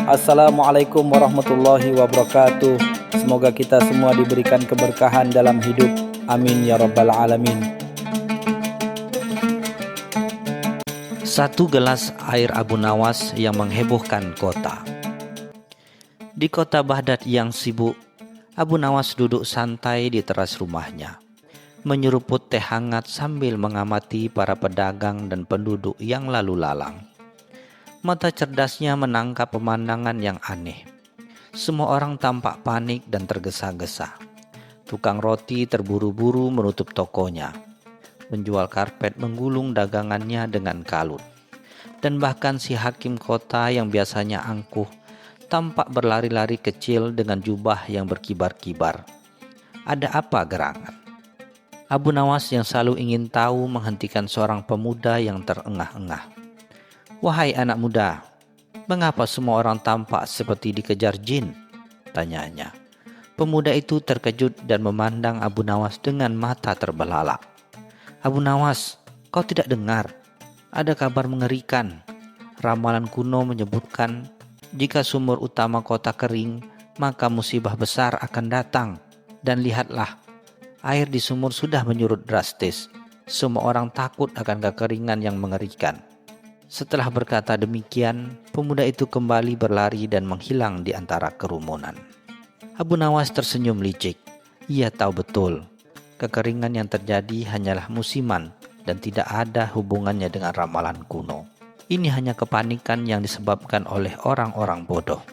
Assalamualaikum warahmatullahi wabarakatuh. Semoga kita semua diberikan keberkahan dalam hidup. Amin ya rabbal alamin. Satu gelas air Abu Nawas yang menghebohkan kota. Di kota Baghdad yang sibuk, Abu Nawas duduk santai di teras rumahnya, menyeruput teh hangat sambil mengamati para pedagang dan penduduk yang lalu lalang. Mata cerdasnya menangkap pemandangan yang aneh. Semua orang tampak panik dan tergesa-gesa. Tukang roti terburu-buru menutup tokonya. Penjual karpet menggulung dagangannya dengan kalut. Dan bahkan si hakim kota yang biasanya angkuh tampak berlari-lari kecil dengan jubah yang berkibar-kibar. Ada apa gerangan? Abu Nawas yang selalu ingin tahu menghentikan seorang pemuda yang terengah-engah. "Wahai anak muda, mengapa semua orang tampak seperti dikejar jin?" tanyanya. Pemuda itu terkejut dan memandang Abu Nawas dengan mata terbelalak. "Abu Nawas, kau tidak dengar? Ada kabar mengerikan. Ramalan kuno menyebutkan jika sumur utama kota kering, maka musibah besar akan datang. Dan lihatlah, air di sumur sudah menyurut drastis. Semua orang takut akan kekeringan yang mengerikan." Setelah berkata demikian, pemuda itu kembali berlari dan menghilang di antara kerumunan. Abu Nawas tersenyum licik. Ia tahu betul, kekeringan yang terjadi hanyalah musiman dan tidak ada hubungannya dengan ramalan kuno. Ini hanya kepanikan yang disebabkan oleh orang-orang bodoh.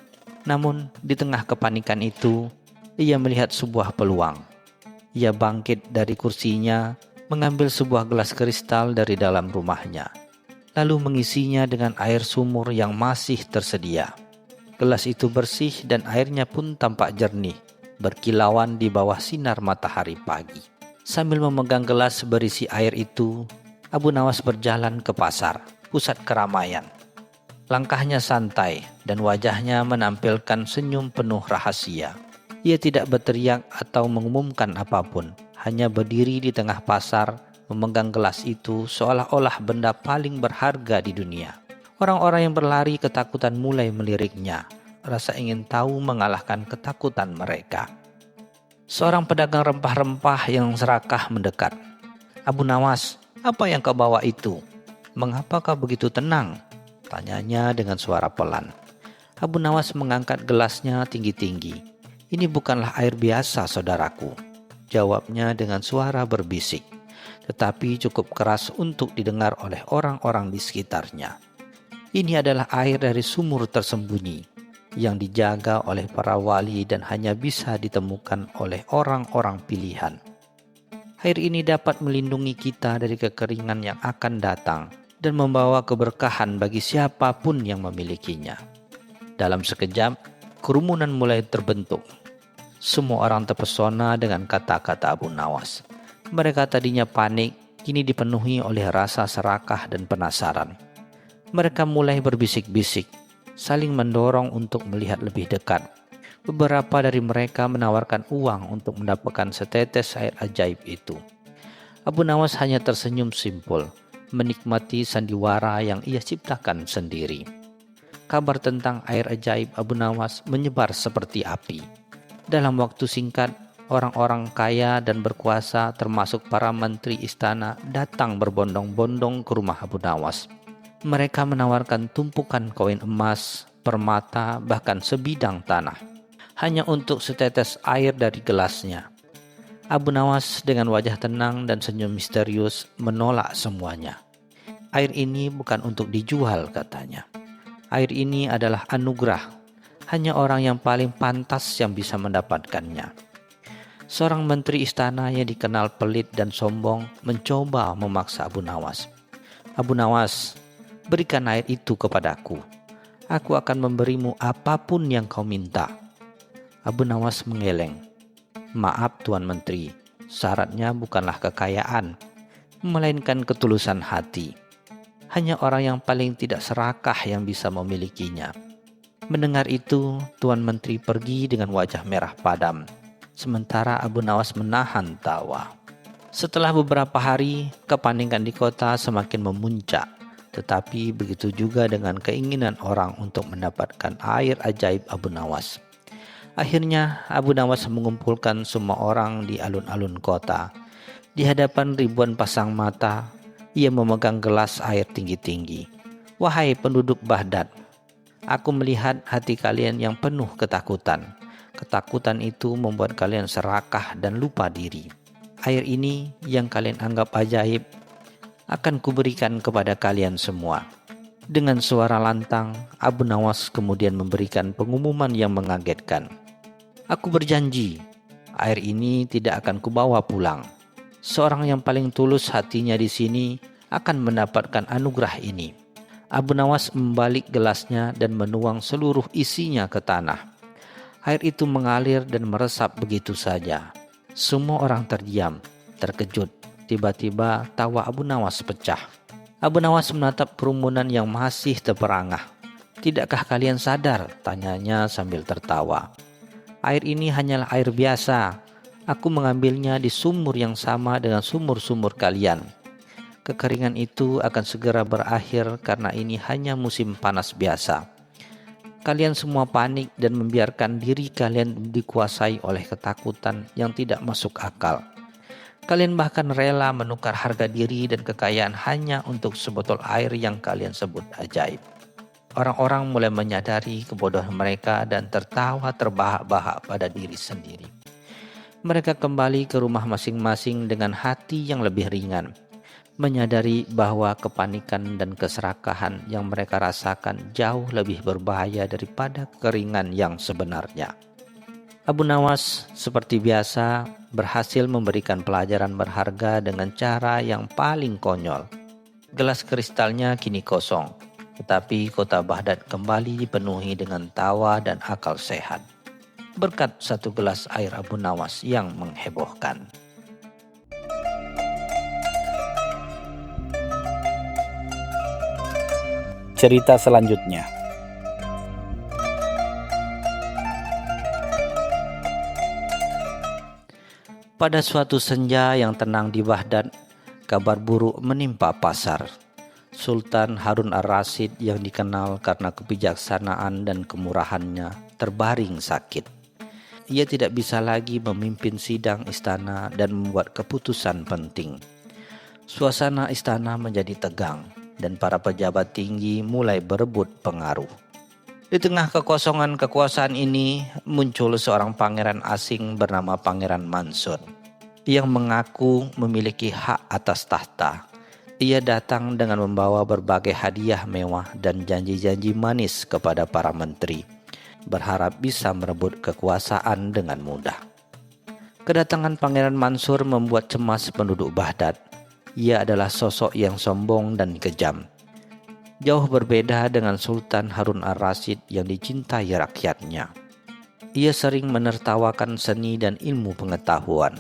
Namun, di tengah kepanikan itu, ia melihat sebuah peluang. Ia bangkit dari kursinya, mengambil sebuah gelas kristal dari dalam rumahnya, lalu mengisinya dengan air sumur yang masih tersedia. Gelas itu bersih dan airnya pun tampak jernih, berkilauan di bawah sinar matahari pagi. Sambil memegang gelas berisi air itu, Abu Nawas berjalan ke pasar, pusat keramaian. Langkahnya santai dan wajahnya menampilkan senyum penuh rahasia. Ia tidak berteriak atau mengumumkan apapun, hanya berdiri di tengah pasar, memegang gelas itu seolah-olah benda paling berharga di dunia. Orang-orang yang berlari ketakutan mulai meliriknya. Rasa ingin tahu mengalahkan ketakutan mereka. Seorang pedagang rempah-rempah yang serakah mendekat. "Abu Nawas, apa yang kau bawa itu? Mengapa kau begitu tenang?" tanyanya dengan suara pelan. Abu Nawas mengangkat gelasnya tinggi-tinggi. "Ini bukanlah air biasa, saudaraku," jawabnya dengan suara berbisik, tetapi cukup keras untuk didengar oleh orang-orang di sekitarnya. "Ini adalah air dari sumur tersembunyi yang dijaga oleh para wali dan hanya bisa ditemukan oleh orang-orang pilihan. Air ini dapat melindungi kita dari kekeringan yang akan datang dan membawa keberkahan bagi siapapun yang memilikinya." Dalam sekejap, kerumunan mulai terbentuk. Semua orang terpesona dengan kata-kata Abu Nawas. Mereka tadinya panik, kini dipenuhi oleh rasa serakah dan penasaran. Mereka mulai berbisik-bisik, saling mendorong untuk melihat lebih dekat. Beberapa dari mereka menawarkan uang untuk mendapatkan setetes air ajaib itu. Abu Nawas hanya tersenyum simpul, menikmati sandiwara yang ia ciptakan sendiri. Kabar tentang air ajaib Abu Nawas menyebar seperti api. Dalam waktu singkat, orang-orang kaya dan berkuasa termasuk para menteri istana datang berbondong-bondong ke rumah Abu Nawas. Mereka menawarkan tumpukan koin emas, permata, bahkan sebidang tanah, hanya untuk setetes air dari gelasnya. Abu Nawas dengan wajah tenang dan senyum misterius menolak semuanya. "Air ini bukan untuk dijual," katanya. "Air ini adalah anugerah. Hanya orang yang paling pantas yang bisa mendapatkannya." Seorang menteri istana yang dikenal pelit dan sombong mencoba memaksa Abu Nawas. "Abu Nawas, berikan air itu kepadaku. Aku akan memberimu apapun yang kau minta." Abu Nawas menggeleng. "Maaf Tuan Menteri, syaratnya bukanlah kekayaan, melainkan ketulusan hati. Hanya orang yang paling tidak serakah yang bisa memilikinya." Mendengar itu, Tuan Menteri pergi dengan wajah merah padam. Sementara Abu Nawas menahan tawa. Setelah beberapa hari, kepanikan di kota semakin memuncak. Tetapi begitu juga dengan keinginan orang untuk mendapatkan air ajaib Abu Nawas. Akhirnya Abu Nawas mengumpulkan semua orang di alun-alun kota. Di hadapan ribuan pasang mata, ia memegang gelas air tinggi-tinggi. "Wahai penduduk Baghdad, aku melihat hati kalian yang penuh ketakutan. Ketakutan itu membuat kalian serakah dan lupa diri. Air ini yang kalian anggap ajaib akan kuberikan kepada kalian semua." Dengan suara lantang, Abu Nawas kemudian memberikan pengumuman yang mengagetkan. "Aku berjanji, air ini tidak akan kubawa pulang. Seorang yang paling tulus hatinya di sini akan mendapatkan anugerah ini." Abu Nawas membalik gelasnya dan menuang seluruh isinya ke tanah. Air itu mengalir dan meresap begitu saja. Semua orang terdiam, terkejut. Tiba-tiba tawa Abu Nawas pecah. Abu Nawas menatap kerumunan yang masih terperangah. "Tidakkah kalian sadar?" tanyanya sambil tertawa. "Air ini hanyalah air biasa. Aku mengambilnya di sumur yang sama dengan sumur-sumur kalian. Kekeringan itu akan segera berakhir karena ini hanya musim panas biasa. Kalian semua panik dan membiarkan diri kalian dikuasai oleh ketakutan yang tidak masuk akal. Kalian bahkan rela menukar harga diri dan kekayaan hanya untuk sebotol air yang kalian sebut ajaib." Orang-orang mulai menyadari kebodohan mereka dan tertawa terbahak-bahak pada diri sendiri. Mereka kembali ke rumah masing-masing dengan hati yang lebih ringan, menyadari bahwa kepanikan dan keserakahan yang mereka rasakan jauh lebih berbahaya daripada kekeringan yang sebenarnya. Abu Nawas seperti biasa berhasil memberikan pelajaran berharga dengan cara yang paling konyol. Gelas kristalnya kini kosong, tetapi kota Baghdad kembali dipenuhi dengan tawa dan akal sehat, berkat satu gelas air Abu Nawas yang menghebohkan. Cerita selanjutnya. Pada suatu senja yang tenang di Baghdad, kabar buruk menimpa pasar. Sultan Harun ar-Rasyid yang dikenal karena kebijaksanaan dan kemurahannya terbaring sakit. Ia tidak bisa lagi memimpin sidang istana dan membuat keputusan penting. Suasana istana menjadi tegang dan para pejabat tinggi mulai berebut pengaruh. Di tengah kekosongan kekuasaan ini muncul seorang pangeran asing bernama Pangeran Mansur yang mengaku memiliki hak atas tahta. Ia datang dengan membawa berbagai hadiah mewah dan janji-janji manis kepada para menteri, berharap bisa merebut kekuasaan dengan mudah. Kedatangan Pangeran Mansur membuat cemas penduduk Baghdad. Ia adalah sosok yang sombong dan kejam. Jauh berbeda dengan Sultan Harun ar-Rasyid yang dicintai rakyatnya. Ia sering menertawakan seni dan ilmu pengetahuan,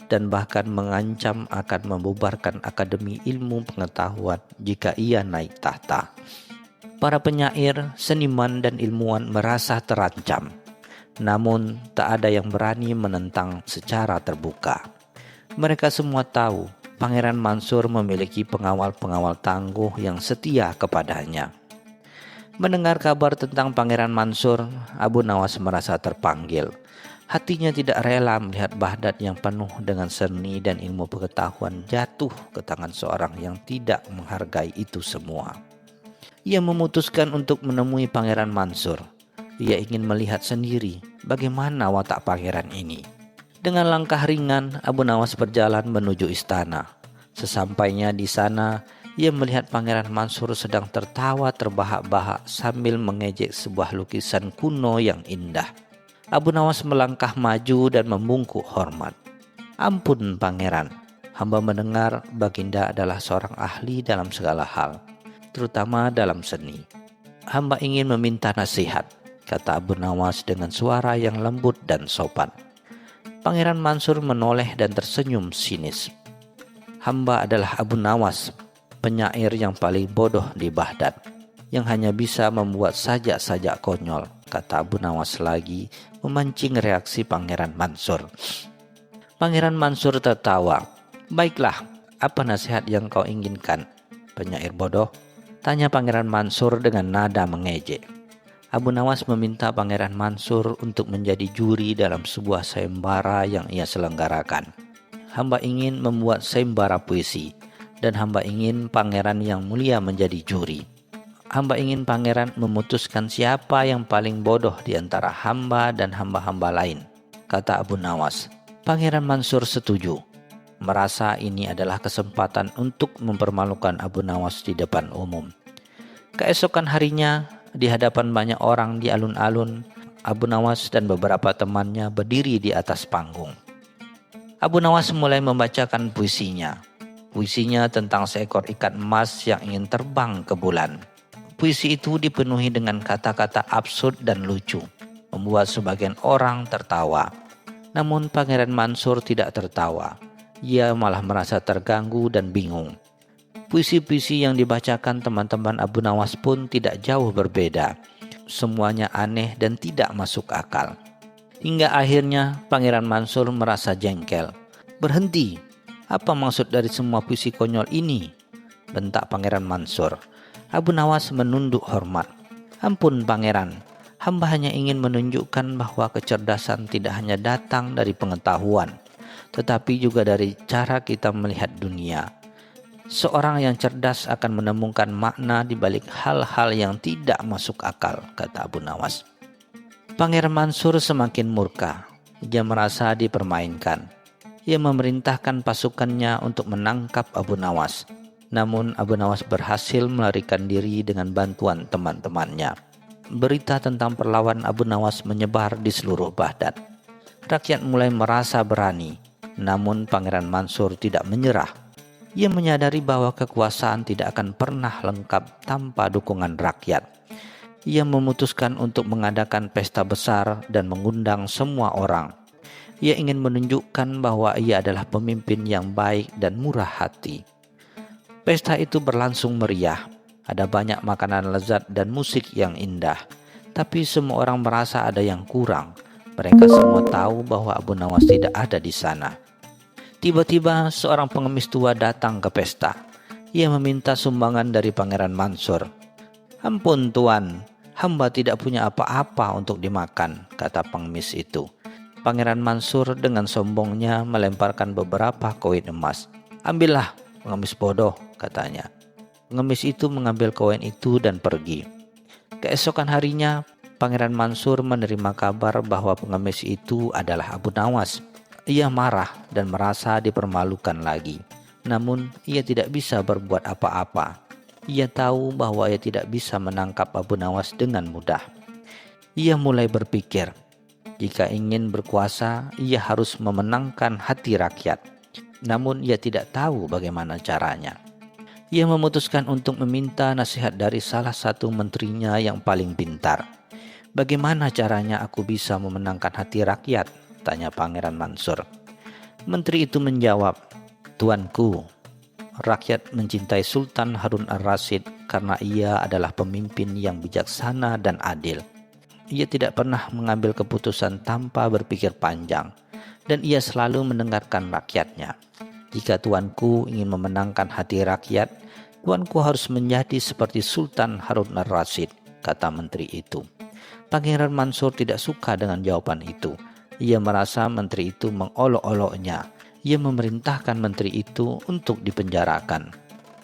dan bahkan mengancam akan membubarkan Akademi Ilmu Pengetahuan jika ia naik tahta. Para penyair, seniman, dan ilmuwan merasa terancam, namun tak ada yang berani menentang secara terbuka. Mereka semua tahu Pangeran Mansur memiliki pengawal-pengawal tangguh yang setia kepadanya. Mendengar kabar tentang Pangeran Mansur, Abu Nawas merasa terpanggil. Hatinya tidak rela melihat Baghdad yang penuh dengan seni dan ilmu pengetahuan jatuh ke tangan seorang yang tidak menghargai itu semua. Ia memutuskan untuk menemui Pangeran Mansur. Ia ingin melihat sendiri bagaimana watak pangeran ini. Dengan langkah ringan, Abu Nawas berjalan menuju istana. Sesampainya di sana, ia melihat Pangeran Mansur sedang tertawa terbahak-bahak sambil mengejek sebuah lukisan kuno yang indah. Abu Nawas melangkah maju dan membungkuk hormat. "Ampun Pangeran, hamba mendengar Baginda adalah seorang ahli dalam segala hal, terutama dalam seni. Hamba ingin meminta nasihat," kata Abu Nawas dengan suara yang lembut dan sopan. Pangeran Mansur menoleh dan tersenyum sinis. "Hamba adalah Abu Nawas, penyair yang paling bodoh di Baghdad, yang hanya bisa membuat sajak-sajak konyol," kata Abu Nawas lagi, memancing reaksi Pangeran Mansur. Pangeran Mansur tertawa. "Baiklah, apa nasihat yang kau inginkan, penyair bodoh?" Tanya Pangeran Mansur dengan nada mengejek. Abu Nawas meminta Pangeran Mansur untuk menjadi juri dalam sebuah sayembara yang ia selenggarakan. Hamba ingin membuat sayembara puisi, dan hamba ingin pangeran yang mulia menjadi juri. Hamba ingin pangeran memutuskan siapa yang paling bodoh di antara hamba dan hamba-hamba lain, kata Abu Nawas. Pangeran Mansur setuju, merasa ini adalah kesempatan untuk mempermalukan Abu Nawas di depan umum. Keesokan harinya, di hadapan banyak orang di alun-alun, Abu Nawas dan beberapa temannya berdiri di atas panggung. Abu Nawas mulai membacakan puisinya. Puisinya tentang seekor ikan emas yang ingin terbang ke bulan. Puisi itu dipenuhi dengan kata-kata absurd dan lucu, membuat sebagian orang tertawa. Namun Pangeran Mansur tidak tertawa. Ia malah merasa terganggu dan bingung. Puisi-puisi yang dibacakan teman-teman Abu Nawas pun tidak jauh berbeda. Semuanya aneh dan tidak masuk akal. Hingga akhirnya Pangeran Mansur merasa jengkel. "Berhenti, apa maksud dari semua puisi konyol ini?" bentak Pangeran Mansur. Abu Nawas menunduk hormat. "Ampun Pangeran, hamba hanya ingin menunjukkan bahwa kecerdasan tidak hanya datang dari pengetahuan, tetapi juga dari cara kita melihat dunia. Seorang yang cerdas akan menemukan makna di balik hal-hal yang tidak masuk akal," kata Abu Nawas. Pangeran Mansur semakin murka. Ia merasa dipermainkan. Ia memerintahkan pasukannya untuk menangkap Abu Nawas. Namun Abu Nawas berhasil melarikan diri dengan bantuan teman-temannya. Berita tentang perlawanan Abu Nawas menyebar di seluruh Baghdad. Rakyat mulai merasa berani. Namun Pangeran Mansur tidak menyerah. Ia menyadari bahwa kekuasaan tidak akan pernah lengkap tanpa dukungan rakyat. Ia memutuskan untuk mengadakan pesta besar dan mengundang semua orang. Ia ingin menunjukkan bahwa ia adalah pemimpin yang baik dan murah hati. Pesta itu berlangsung meriah. Ada banyak makanan lezat dan musik yang indah. Tapi semua orang merasa ada yang kurang. Mereka semua tahu bahwa Abu Nawas tidak ada di sana. Tiba-tiba seorang pengemis tua datang ke pesta. Ia meminta sumbangan dari Pangeran Mansur. "Ampun Tuan, hamba tidak punya apa-apa untuk dimakan," kata pengemis itu. Pangeran Mansur dengan sombongnya melemparkan beberapa koin emas. "Ambillah, pengemis bodoh," katanya. Pengemis itu mengambil koin itu dan pergi. Keesokan harinya, Pangeran Mansur menerima kabar bahwa pengemis itu adalah Abu Nawas. Ia marah dan merasa dipermalukan lagi. Namun, ia tidak bisa berbuat apa-apa. Ia tahu bahwa ia tidak bisa menangkap Abu Nawas dengan mudah. Ia mulai berpikir, jika ingin berkuasa, ia harus memenangkan hati rakyat. Namun, ia tidak tahu bagaimana caranya. Ia memutuskan untuk meminta nasihat dari salah satu menterinya yang paling pintar. "Bagaimana caranya aku bisa memenangkan hati rakyat?" tanya Pangeran Mansur. Menteri itu menjawab, "Tuanku, rakyat mencintai Sultan Harun al-Rasyid karena ia adalah pemimpin yang bijaksana dan adil. Ia tidak pernah mengambil keputusan tanpa berpikir panjang, dan ia selalu mendengarkan rakyatnya. Jika tuanku ingin memenangkan hati rakyat, tuanku harus menjadi seperti Sultan Harun al-Rasyid," kata menteri itu. Pangeran Mansur tidak suka dengan jawaban itu. Ia merasa menteri itu mengolok-oloknya. Ia memerintahkan menteri itu untuk dipenjarakan.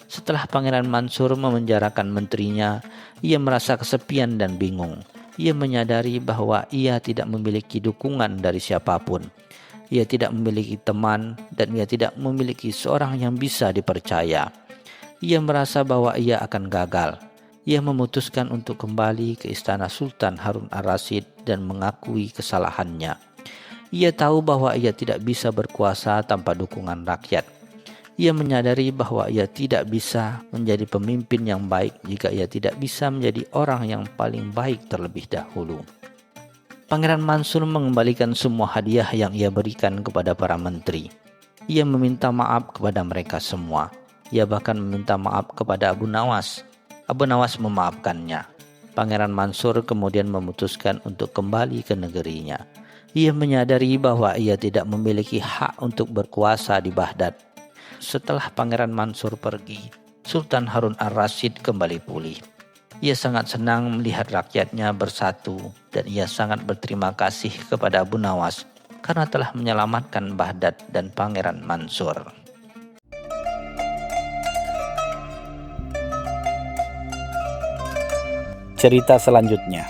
Setelah Pangeran Mansur memenjarakan menterinya, ia merasa kesepian dan bingung. Ia menyadari bahwa ia tidak memiliki dukungan dari siapapun. Ia tidak memiliki teman dan ia tidak memiliki seorang yang bisa dipercaya. Ia merasa bahwa ia akan gagal. Ia memutuskan untuk kembali ke istana Sultan Harun al-Rasyid dan mengakui kesalahannya. Ia tahu bahwa ia tidak bisa berkuasa tanpa dukungan rakyat. Ia menyadari bahwa ia tidak bisa menjadi pemimpin yang baik jika ia tidak bisa menjadi orang yang paling baik terlebih dahulu. Pangeran Mansur mengembalikan semua hadiah yang ia berikan kepada para menteri. Ia meminta maaf kepada mereka semua. Ia bahkan meminta maaf kepada Abu Nawas. Abu Nawas memaafkannya. Pangeran Mansur kemudian memutuskan untuk kembali ke negerinya. Ia menyadari bahwa ia tidak memiliki hak untuk berkuasa di Baghdad. Setelah Pangeran Mansur pergi, Sultan Harun ar-Rasyid kembali pulih. Ia sangat senang melihat rakyatnya bersatu dan ia sangat berterima kasih kepada Abu Nawas karena telah menyelamatkan Baghdad dan Pangeran Mansur. Cerita selanjutnya.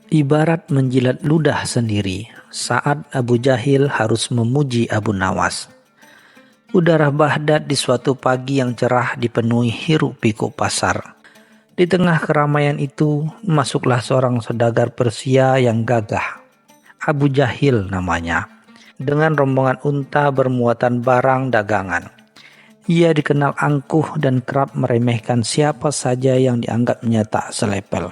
Ibarat menjilat ludah sendiri saat Abu Jahil harus memuji Abu Nawas. Udara Baghdad di suatu pagi yang cerah dipenuhi hiruk-pikuk pasar. Di tengah keramaian itu, masuklah seorang saudagar Persia yang gagah. Abu Jahil namanya, dengan rombongan unta bermuatan barang dagangan. Ia dikenal angkuh dan kerap meremehkan siapa saja yang dianggapnya tak selepel.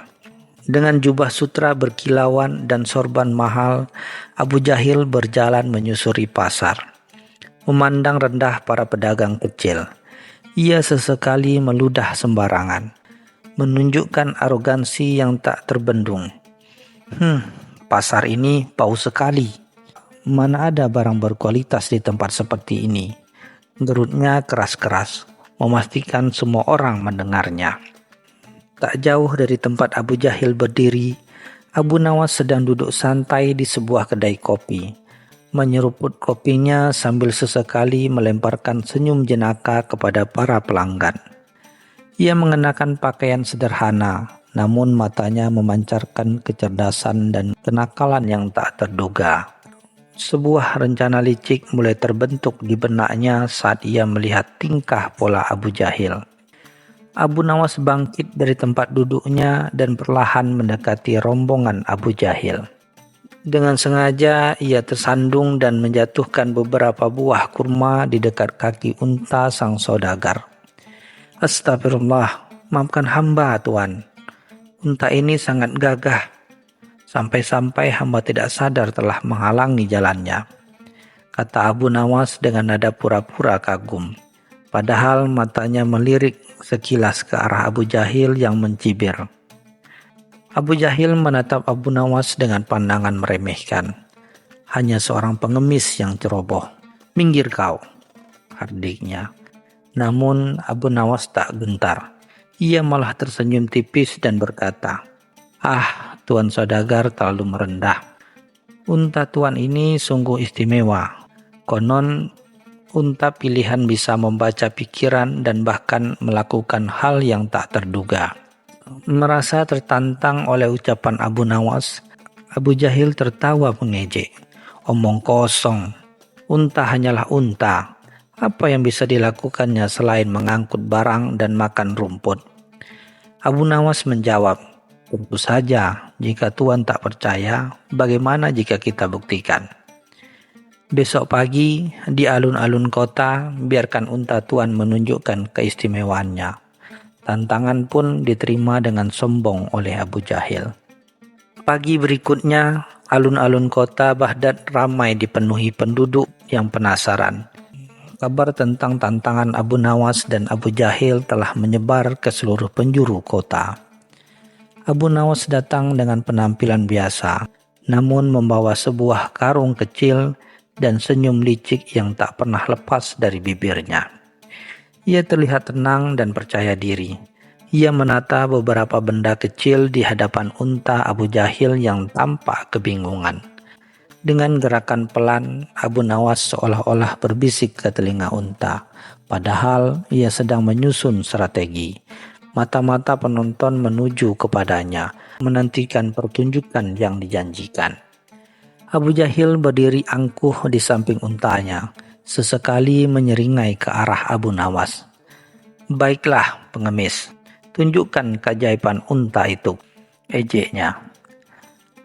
Dengan jubah sutra berkilauan dan sorban mahal, Abu Jahil berjalan menyusuri pasar. Memandang rendah para pedagang kecil. Ia sesekali meludah sembarangan, menunjukkan arogansi yang tak terbendung. Pasar ini bau sekali. Mana ada barang berkualitas di tempat seperti ini? Gerutnya keras-keras, memastikan semua orang mendengarnya. Tak jauh dari tempat Abu Jahil berdiri, Abu Nawas sedang duduk santai di sebuah kedai kopi. Menyeruput kopinya sambil sesekali melemparkan senyum jenaka kepada para pelanggan. Ia mengenakan pakaian sederhana, namun matanya memancarkan kecerdasan dan kenakalan yang tak terduga. Sebuah rencana licik mulai terbentuk di benaknya saat ia melihat tingkah pola Abu Jahil. Abu Nawas bangkit dari tempat duduknya dan perlahan mendekati rombongan Abu Jahil. Dengan sengaja ia tersandung dan menjatuhkan beberapa buah kurma di dekat kaki unta sang saudagar. Astagfirullah, maafkan hamba Tuan. Unta ini sangat gagah. Sampai-sampai hamba tidak sadar telah menghalangi jalannya, kata Abu Nawas dengan nada pura-pura kagum. Padahal matanya melirik sekilas ke arah Abu Jahil yang mencibir. Abu Jahil menatap Abu Nawas dengan pandangan meremehkan. Hanya seorang pengemis yang ceroboh. Minggir kau, hardiknya. Namun Abu Nawas tak gentar. Ia malah tersenyum tipis dan berkata, Tuan saudagar terlalu merendah. Unta Tuan ini sungguh istimewa. Konon unta pilihan bisa membaca pikiran dan bahkan melakukan hal yang tak terduga. Merasa tertantang oleh ucapan Abu Nawas, Abu Jahil tertawa mengejek. Omong kosong, unta hanyalah unta. Apa yang bisa dilakukannya selain mengangkut barang dan makan rumput? Abu Nawas menjawab, tentu saja, jika Tuan tak percaya, bagaimana jika kita buktikan? Besok pagi, di alun-alun kota, biarkan unta Tuan menunjukkan keistimewaannya. Tantangan pun diterima dengan sombong oleh Abu Jahil. Pagi berikutnya, alun-alun kota Baghdad ramai dipenuhi penduduk yang penasaran. Kabar tentang tantangan Abu Nawas dan Abu Jahil telah menyebar ke seluruh penjuru kota. Abu Nawas datang dengan penampilan biasa, namun membawa sebuah karung kecil dan senyum licik yang tak pernah lepas dari bibirnya. Ia terlihat tenang dan percaya diri. Ia menata beberapa benda kecil di hadapan unta Abu Jahil yang tampak kebingungan. Dengan gerakan pelan, Abu Nawas seolah-olah berbisik ke telinga unta, padahal ia sedang menyusun strategi. Mata-mata penonton menuju kepadanya, menantikan pertunjukan yang dijanjikan. Abu Jahil berdiri angkuh di samping untanya, sesekali menyeringai ke arah Abu Nawas. Baiklah pengemis, tunjukkan keajaiban unta itu, ejeknya.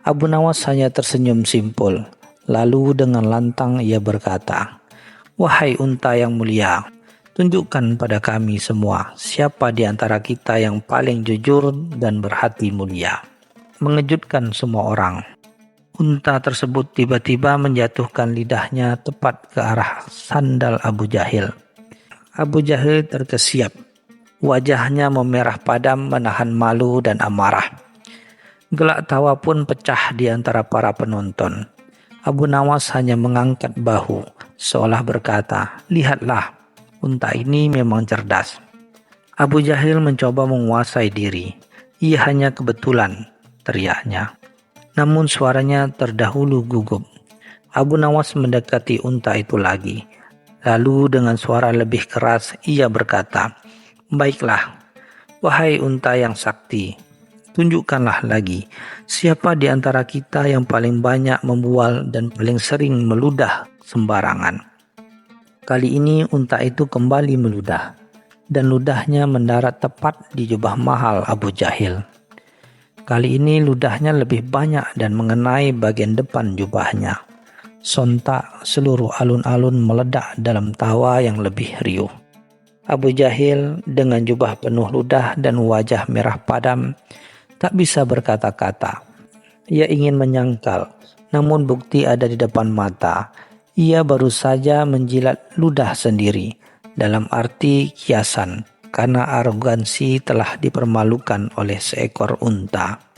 Abu Nawas hanya tersenyum simpul, lalu dengan lantang ia berkata, Wahai unta yang mulia, tunjukkan pada kami semua siapa di antara kita yang paling jujur dan berhati mulia. Mengejutkan semua orang. Unta tersebut tiba-tiba menjatuhkan lidahnya tepat ke arah sandal Abu Jahil. Abu Jahil terkesiap. Wajahnya memerah padam menahan malu dan amarah. Gelak tawa pun pecah di antara para penonton. Abu Nawas hanya mengangkat bahu, seolah berkata, "Lihatlah, unta ini memang cerdas." Abu Jahil mencoba menguasai diri. "Ia hanya kebetulan," teriaknya. Namun suaranya terdahulu gugup. Abu Nawas mendekati unta itu lagi. Lalu dengan suara lebih keras ia berkata, "Baiklah, wahai unta yang sakti, tunjukkanlah lagi siapa di antara kita yang paling banyak membual dan paling sering meludah sembarangan." Kali ini unta itu kembali meludah, dan ludahnya mendarat tepat di jubah mahal Abu Jahil. Kali ini ludahnya lebih banyak dan mengenai bagian depan jubahnya. Sontak seluruh alun-alun meledak dalam tawa yang lebih riuh. Abu Jahil dengan jubah penuh ludah dan wajah merah padam tak bisa berkata-kata. Ia ingin menyangkal, namun bukti ada di depan mata. Ia baru saja menjilat ludah sendiri, dalam arti kiasan, karena arogansi telah dipermalukan oleh seekor unta.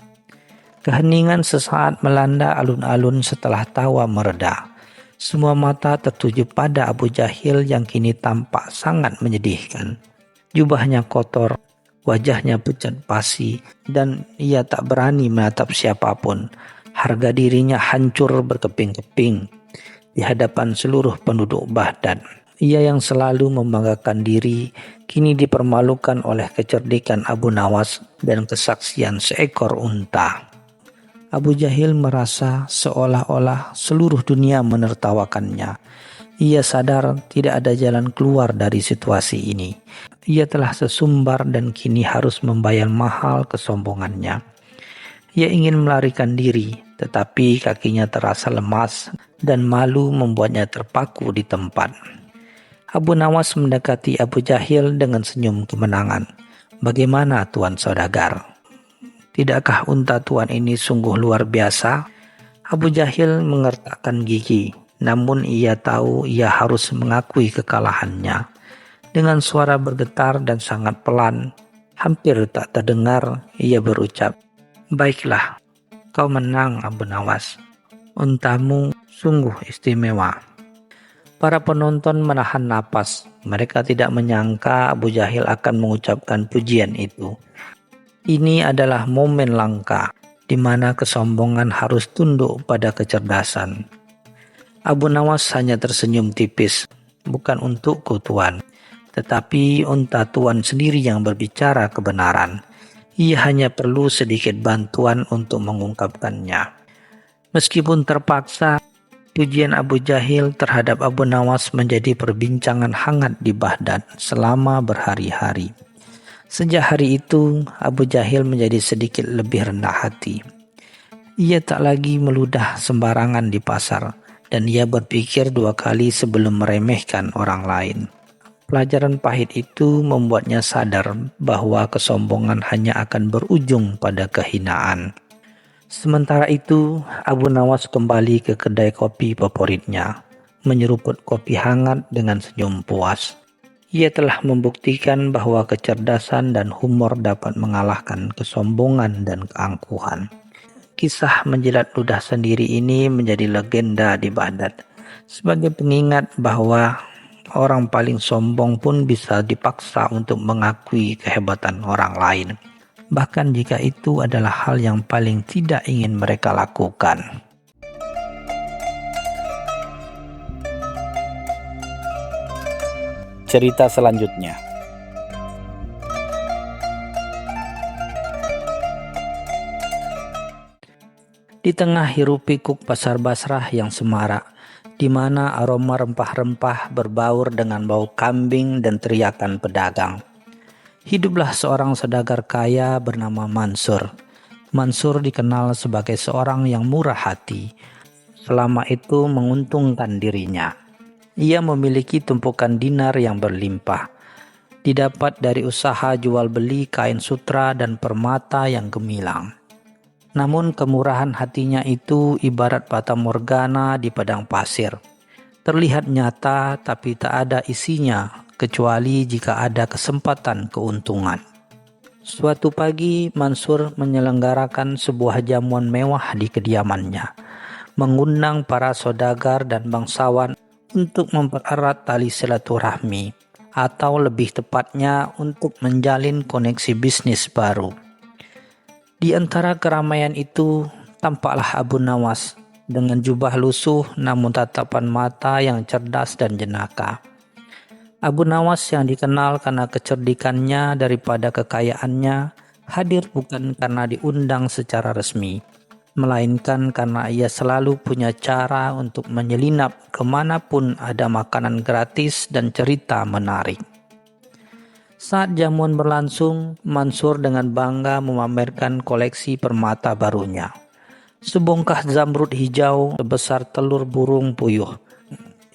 Keheningan sesaat melanda alun-alun setelah tawa mereda. Semua mata tertuju pada Abu Jahil yang kini tampak sangat menyedihkan. Jubahnya kotor, wajahnya pucat pasi, dan ia tak berani menatap siapapun. Harga dirinya hancur berkeping-keping di hadapan seluruh penduduk Baghdad. Ia yang selalu membanggakan diri, kini dipermalukan oleh kecerdikan Abu Nawas dan kesaksian seekor unta. Abu Jahil merasa seolah-olah seluruh dunia menertawakannya. Ia sadar tidak ada jalan keluar dari situasi ini. Ia telah sesumbar dan kini harus membayar mahal kesombongannya. Ia ingin melarikan diri, tetapi kakinya terasa lemas dan malu membuatnya terpaku di tempat. Abu Nawas mendekati Abu Jahil dengan senyum kemenangan. "Bagaimana Tuan Saudagar? Tidakkah unta tuan ini sungguh luar biasa?" Abu Jahil mengertakkan gigi, namun ia tahu ia harus mengakui kekalahannya. Dengan suara bergetar dan sangat pelan, hampir tak terdengar, ia berucap, "Baiklah, kau menang Abu Nawas. Untamu sungguh istimewa." Para penonton menahan napas. Mereka tidak menyangka Abu Jahil akan mengucapkan pujian itu. Ini adalah momen langka, di mana kesombongan harus tunduk pada kecerdasan. Abu Nawas hanya tersenyum tipis, "Bukan untukku tuan, tetapi unta tuan sendiri yang berbicara kebenaran. Ia hanya perlu sedikit bantuan untuk mengungkapkannya." Meskipun terpaksa, pujian Abu Jahil terhadap Abu Nawas menjadi perbincangan hangat di Baghdad selama berhari-hari. Sejak hari itu, Abu Jahil menjadi sedikit lebih rendah hati. Ia tak lagi meludah sembarangan di pasar, dan ia berpikir dua kali sebelum meremehkan orang lain. Pelajaran pahit itu membuatnya sadar bahwa kesombongan hanya akan berujung pada kehinaan. Sementara itu, Abu Nawas kembali ke kedai kopi favoritnya, menyeruput kopi hangat dengan senyum puas. Ia telah membuktikan bahwa kecerdasan dan humor dapat mengalahkan kesombongan dan keangkuhan. Kisah menjilat ludah sendiri ini menjadi legenda di Baghdad, sebagai pengingat bahwa orang paling sombong pun bisa dipaksa untuk mengakui kehebatan orang lain, bahkan jika itu adalah hal yang paling tidak ingin mereka lakukan. Cerita selanjutnya. Di tengah hiruk-pikuk pasar Basrah yang semarak, di mana aroma rempah-rempah berbaur dengan bau kambing dan teriakan pedagang, hiduplah seorang saudagar kaya bernama Mansur. Mansur dikenal sebagai seorang yang murah hati. Selama itu menguntungkan dirinya. Ia memiliki tumpukan dinar yang berlimpah. Didapat dari usaha jual beli kain sutra dan permata yang gemilang. Namun kemurahan hatinya itu ibarat fata morgana di padang pasir. Terlihat nyata tapi tak ada isinya kecuali jika ada kesempatan keuntungan. Suatu pagi Mansur menyelenggarakan sebuah jamuan mewah di kediamannya. mengundang para saudagar dan bangsawan untuk mempererat tali silaturahmi, atau lebih tepatnya untuk menjalin koneksi bisnis baru. Di antara keramaian itu, tampaklah Abu Nawas dengan jubah lusuh namun tatapan mata yang cerdas dan jenaka. Abu Nawas yang dikenal karena kecerdikannya daripada kekayaannya hadir bukan karena diundang secara resmi, melainkan karena ia selalu punya cara untuk menyelinap kemanapun ada makanan gratis dan cerita menarik. Saat jamuan berlangsung, Mansur dengan bangga memamerkan koleksi permata barunya. Sebongkah zamrud hijau sebesar telur burung puyuh.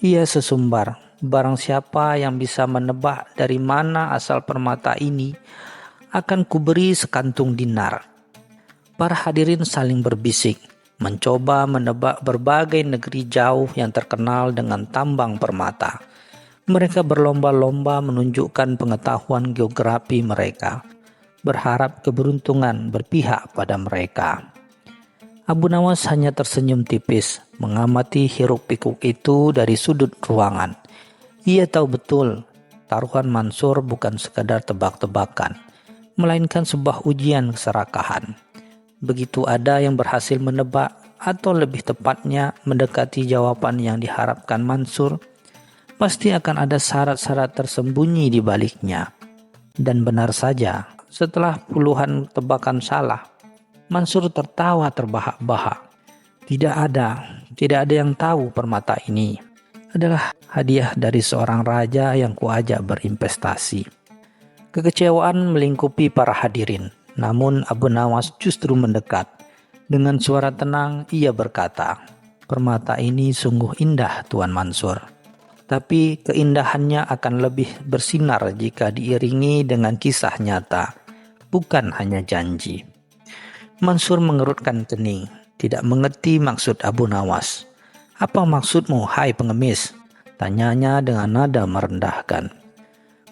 Ia sesumbar, barang siapa yang bisa menebak dari mana asal permata ini, akan kuberi sekantung dinar. Para hadirin saling berbisik, mencoba menebak berbagai negeri jauh yang terkenal dengan tambang permata. Mereka berlomba-lomba menunjukkan pengetahuan geografi mereka, berharap keberuntungan berpihak pada mereka. Abu Nawas hanya tersenyum tipis, mengamati hiruk-pikuk itu dari sudut ruangan. Ia tahu betul, taruhan Mansur bukan sekadar tebak-tebakan, melainkan sebuah ujian keserakahan. Begitu ada yang berhasil menebak, atau lebih tepatnya mendekati jawaban yang diharapkan Mansur, pasti akan ada syarat-syarat tersembunyi di baliknya. Dan benar saja, setelah puluhan tebakan salah, Mansur tertawa terbahak-bahak. Tidak ada yang tahu permata ini adalah hadiah dari seorang raja yang kuajak berinvestasi. Kekecewaan melingkupi para hadirin, namun Abu Nawas justru mendekat. Dengan suara tenang ia berkata, "Permata ini sungguh indah, Tuan Mansur. Tapi keindahannya akan lebih bersinar jika diiringi dengan kisah nyata, bukan hanya janji." Mansur mengerutkan kening, tidak mengerti maksud Abu Nawas. "Apa maksudmu, hai pengemis?" tanyanya dengan nada merendahkan.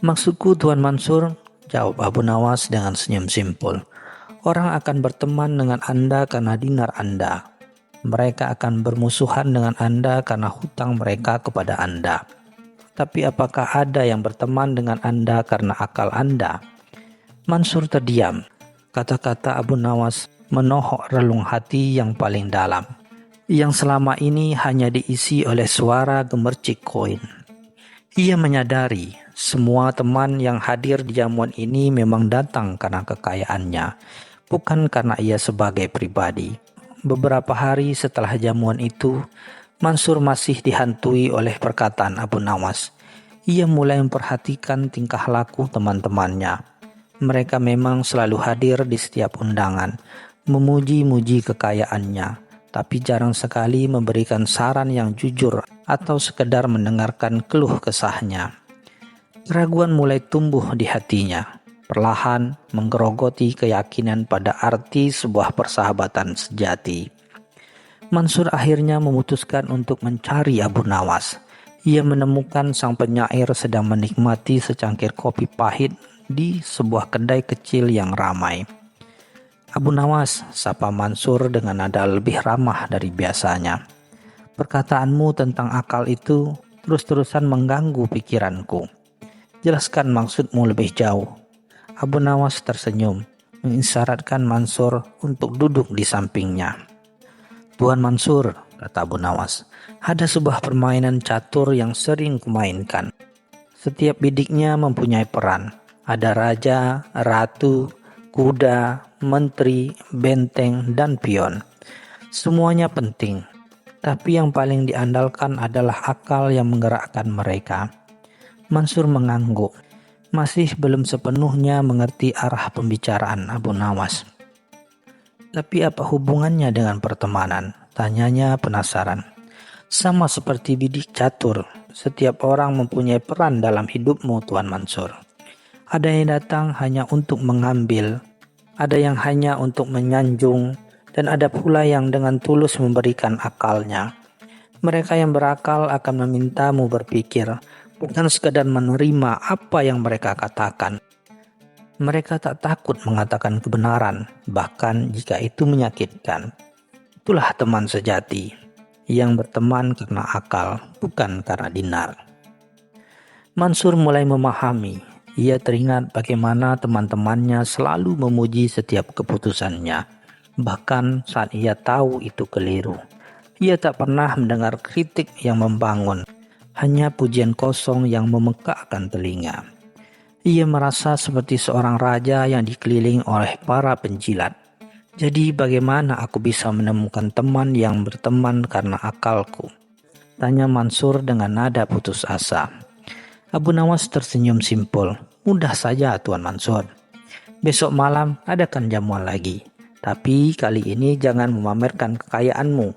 "Maksudku, Tuan Mansur," jawab Abu Nawas dengan senyum simpul, "orang akan berteman dengan Anda karena dinar Anda. Mereka akan bermusuhan dengan Anda karena hutang mereka kepada Anda. Tapi apakah ada yang berteman dengan Anda karena akal Anda?" Mansur terdiam. Kata-kata Abu Nawas menohok relung hati yang paling dalam, yang selama ini hanya diisi oleh suara gemercik koin. Ia menyadari semua teman yang hadir di jamuan ini memang datang karena kekayaannya, bukan karena ia sebagai pribadi. Beberapa hari setelah jamuan itu, Mansur masih dihantui oleh perkataan Abu Nawas. Ia mulai memperhatikan tingkah laku teman-temannya. Mereka memang selalu hadir di setiap undangan, memuji-muji kekayaannya, tapi jarang sekali memberikan saran yang jujur atau sekedar mendengarkan keluh kesahnya. Keraguan mulai tumbuh di hatinya, perlahan menggerogoti keyakinan pada arti sebuah persahabatan sejati. Mansur akhirnya memutuskan untuk mencari Abu Nawas. Ia menemukan sang penyair sedang menikmati secangkir kopi pahit di sebuah kedai kecil yang ramai. "Abu Nawas," sapa Mansur dengan nada lebih ramah dari biasanya. "Perkataanmu tentang akal itu terus-terusan mengganggu pikiranku. Jelaskan maksudmu lebih jauh." Abu Nawas tersenyum, mengisyaratkan Mansur untuk duduk di sampingnya. "Tuan Mansur," kata Abu Nawas, "ada sebuah permainan catur yang sering kumainkan. Setiap bidiknya mempunyai peran. Ada raja, ratu, kuda, menteri, benteng, dan pion. Semuanya penting, tapi yang paling diandalkan adalah akal yang menggerakkan mereka." Mansur mengangguk, masih belum sepenuhnya mengerti arah pembicaraan Abu Nawas. "Tapi apa hubungannya dengan pertemanan?" tanyanya penasaran. "Sama seperti bidik catur, setiap orang mempunyai peran dalam hidupmu, Tuan Mansur. Ada yang datang hanya untuk mengambil, ada yang hanya untuk menyanjung, dan ada pula yang dengan tulus memberikan akalnya. Mereka yang berakal akan memintamu berpikir, bukan sekadar menerima apa yang mereka katakan. Mereka tak takut mengatakan kebenaran, bahkan jika itu menyakitkan. Itulah teman sejati." yang berteman karena akal, bukan karena dinar. Mansur mulai memahami. Ia teringat bagaimana teman-temannya selalu memuji setiap keputusannya, bahkan saat ia tahu itu keliru. Ia tak pernah mendengar kritik yang membangun, hanya pujian kosong yang memekakkan telinga. Ia merasa seperti seorang raja yang dikelilingi oleh para penjilat. Jadi bagaimana aku bisa menemukan teman yang berteman karena akalku? Tanya Mansur dengan nada putus asa. Abu Nawas tersenyum simpul. Mudah saja Tuan Mansur. Besok malam adakan jamuan lagi. Tapi kali ini jangan memamerkan kekayaanmu.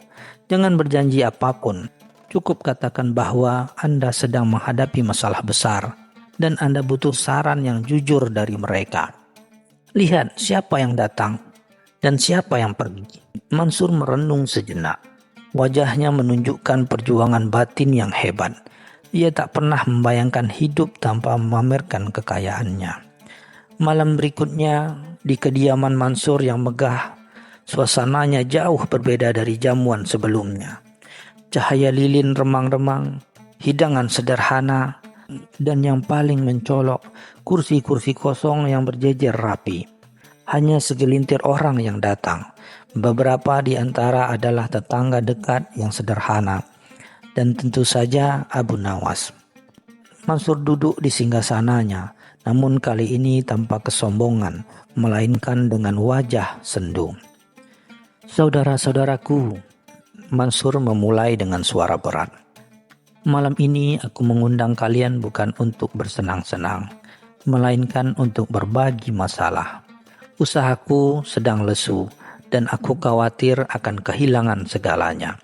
Jangan berjanji apapun. Cukup katakan bahwa Anda sedang menghadapi masalah besar dan Anda butuh saran yang jujur dari mereka. Lihat siapa yang datang dan siapa yang pergi. Mansur merenung sejenak. Wajahnya menunjukkan perjuangan batin yang hebat. Ia tak pernah membayangkan hidup tanpa memamerkan kekayaannya. Malam berikutnya di kediaman Mansur yang megah, suasananya jauh berbeda dari jamuan sebelumnya. Cahaya lilin remang-remang, hidangan sederhana, dan yang paling mencolok, kursi-kursi kosong yang berjejer rapi. Hanya segelintir orang yang datang. Beberapa di antara adalah tetangga dekat yang sederhana. Dan tentu saja Abu Nawas. Mansur duduk di singgasananya, namun kali ini tanpa kesombongan, melainkan dengan wajah sendu. Saudara-saudaraku, Mansur memulai dengan suara berat. Malam ini aku mengundang kalian bukan untuk bersenang-senang, melainkan untuk berbagi masalah. Usahaku sedang lesu dan aku khawatir akan kehilangan segalanya.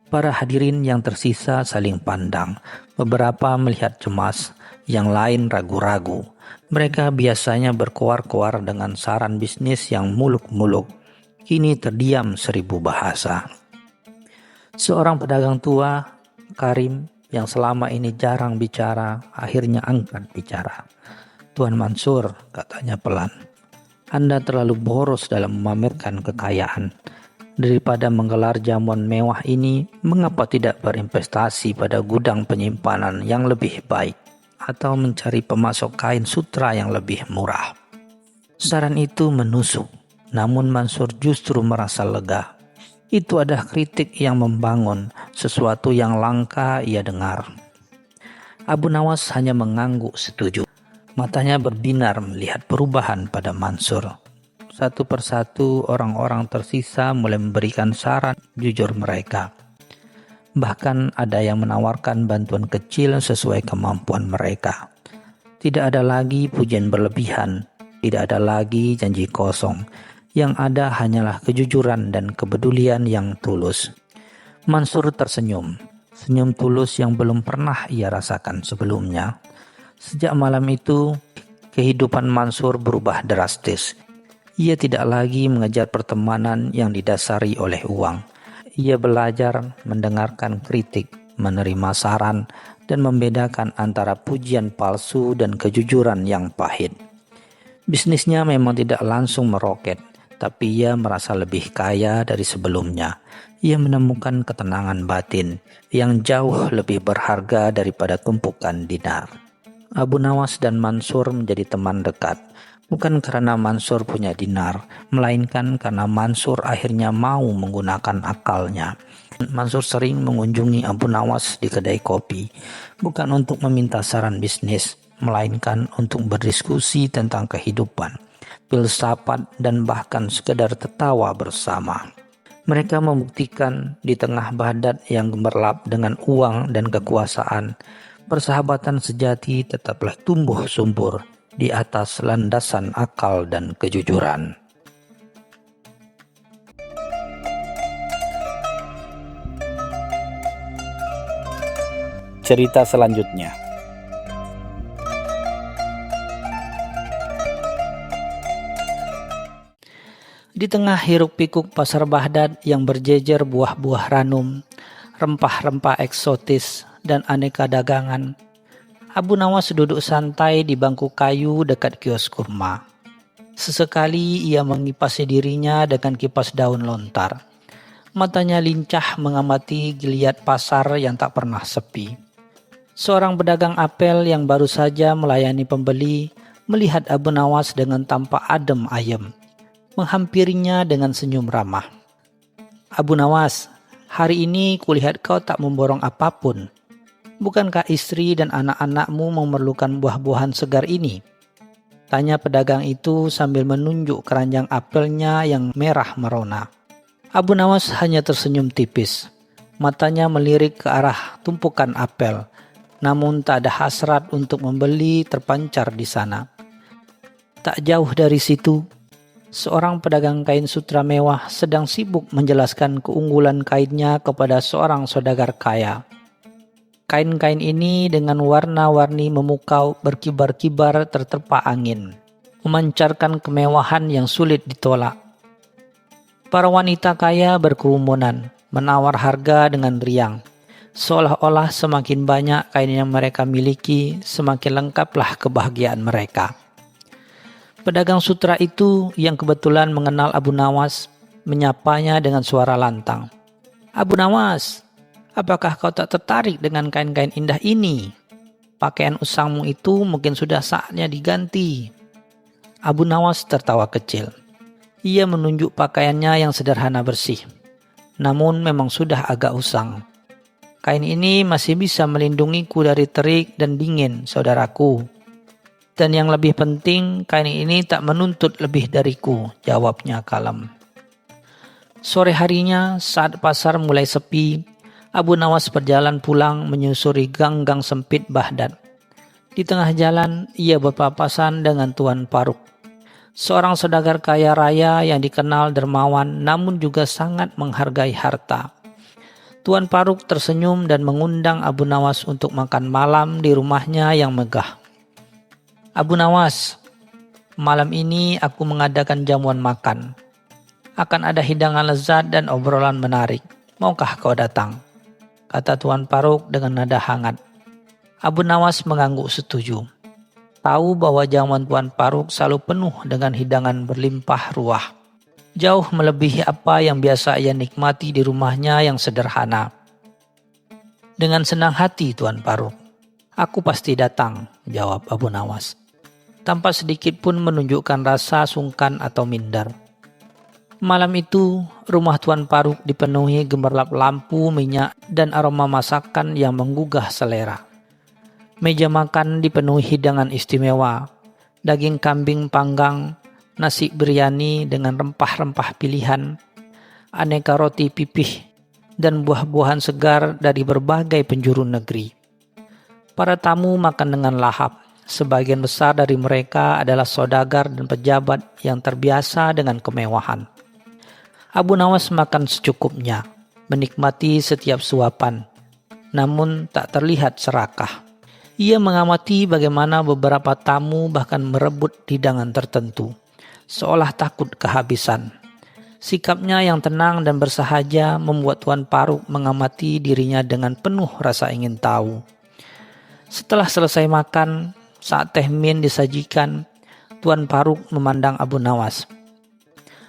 Para hadirin yang tersisa saling pandang. Beberapa melihat cemas, yang lain ragu-ragu. Mereka biasanya berkoar-koar dengan saran bisnis yang muluk-muluk. Kini terdiam 1000 bahasa. Seorang pedagang tua, Karim, yang selama ini jarang bicara, akhirnya angkat bicara. Tuan Mansur, katanya pelan, Anda terlalu boros dalam memamerkan kekayaan. Daripada menggelar jamuan mewah ini, mengapa tidak berinvestasi pada gudang penyimpanan yang lebih baik atau mencari pemasok kain sutra yang lebih murah? Saran itu menusuk, namun Mansur justru merasa lega. Itu adalah kritik yang membangun, sesuatu yang langka ia dengar. Abu Nawas hanya mengangguk setuju. Matanya berbinar melihat perubahan pada Mansur. Satu persatu orang-orang tersisa mulai memberikan saran jujur mereka. Bahkan ada yang menawarkan bantuan kecil sesuai kemampuan mereka. Tidak ada lagi pujian berlebihan, tidak ada lagi janji kosong. Yang ada hanyalah kejujuran dan kepedulian yang tulus. Mansur tersenyum, senyum tulus yang belum pernah ia rasakan sebelumnya. Sejak malam itu, kehidupan Mansur berubah drastis. Ia tidak lagi mengejar pertemanan yang didasari oleh uang. Ia belajar mendengarkan kritik, menerima saran, dan membedakan antara pujian palsu dan kejujuran yang pahit. Bisnisnya memang tidak langsung meroket, tapi ia merasa lebih kaya dari sebelumnya. Ia menemukan ketenangan batin yang jauh lebih berharga daripada tumpukan dinar. Abu Nawas dan Mansur menjadi teman dekat. Bukan karena Mansur punya dinar, melainkan karena Mansur akhirnya mau menggunakan akalnya. Mansur sering mengunjungi Abu Nawas di kedai kopi, bukan untuk meminta saran bisnis, melainkan untuk berdiskusi tentang kehidupan, filsafat, dan bahkan sekedar tertawa bersama. Mereka membuktikan di tengah Baghdad yang gemerlap dengan uang dan kekuasaan, persahabatan sejati tetaplah tumbuh subur di atas landasan akal dan kejujuran. Cerita selanjutnya. Di tengah hiruk-pikuk pasar Baghdad yang berjejer buah-buah ranum, rempah-rempah eksotis, dan aneka dagangan, Abu Nawas duduk santai di bangku kayu dekat kios kurma. Sesekali ia mengipasi dirinya dengan kipas daun lontar. Matanya lincah mengamati geliat pasar yang tak pernah sepi. Seorang pedagang apel yang baru saja melayani pembeli melihat Abu Nawas dengan tampak adem ayem, menghampirinya dengan senyum ramah. "Abu Nawas, hari ini kulihat kau tak memborong apapun. Bukankah istri dan anak-anakmu memerlukan buah-buahan segar ini?" tanya pedagang itu sambil menunjuk keranjang apelnya yang merah merona. Abu Nawas hanya tersenyum tipis. Matanya melirik ke arah tumpukan apel, namun tak ada hasrat untuk membeli terpancar di sana. Tak jauh dari situ, seorang pedagang kain sutra mewah sedang sibuk menjelaskan keunggulan kainnya kepada seorang saudagar kaya. Kain-kain ini dengan warna-warni memukau berkibar-kibar terterpa angin, memancarkan kemewahan yang sulit ditolak. Para wanita kaya berkerumunan, menawar harga dengan riang. Seolah-olah semakin banyak kain yang mereka miliki, semakin lengkaplah kebahagiaan mereka. Pedagang sutra itu yang kebetulan mengenal Abu Nawas, menyapanya dengan suara lantang. "Abu Nawas, apakah kau tak tertarik dengan kain-kain indah ini? Pakaian usangmu itu mungkin sudah saatnya diganti." Abu Nawas tertawa kecil. Ia menunjuk pakaiannya yang sederhana bersih, namun memang sudah agak usang. "Kain ini masih bisa melindungiku dari terik dan dingin, saudaraku. Dan yang lebih penting, kain ini tak menuntut lebih dariku," jawabnya kalem. Sore harinya, saat pasar mulai sepi, Abu Nawas berjalan pulang menyusuri gang-gang sempit Baghdad. Di tengah jalan, ia berpapasan dengan Tuan Paruk, seorang saudagar kaya raya yang dikenal dermawan namun juga sangat menghargai harta. Tuan Paruk tersenyum dan mengundang Abu Nawas untuk makan malam di rumahnya yang megah. "Abu Nawas, malam ini aku mengadakan jamuan makan. Akan ada hidangan lezat dan obrolan menarik. Maukah kau datang?" kata Tuan Paruk dengan nada hangat. Abu Nawas mengangguk setuju. Tahu bahwa jamuan Tuan Paruk selalu penuh dengan hidangan berlimpah ruah, jauh melebihi apa yang biasa ia nikmati di rumahnya yang sederhana. "Dengan senang hati, Tuan Paruk. Aku pasti datang," jawab Abu Nawas, tanpa sedikit pun menunjukkan rasa sungkan atau minder. Malam itu, rumah Tuan Paruk dipenuhi gemerlap lampu minyak dan aroma masakan yang menggugah selera. Meja makan dipenuhi hidangan istimewa, daging kambing panggang, nasi biryani dengan rempah-rempah pilihan, aneka roti pipih, dan buah-buahan segar dari berbagai penjuru negeri. Para tamu makan dengan lahap. Sebagian besar dari mereka adalah saudagar dan pejabat yang terbiasa dengan kemewahan. Abu Nawas makan secukupnya, menikmati setiap suapan, namun tak terlihat serakah. Ia mengamati bagaimana beberapa tamu bahkan merebut hidangan tertentu, seolah takut kehabisan. Sikapnya yang tenang dan bersahaja membuat Tuan Paruk mengamati dirinya dengan penuh rasa ingin tahu. Setelah selesai makan, saat teh min disajikan, Tuan Paruk memandang Abu Nawas.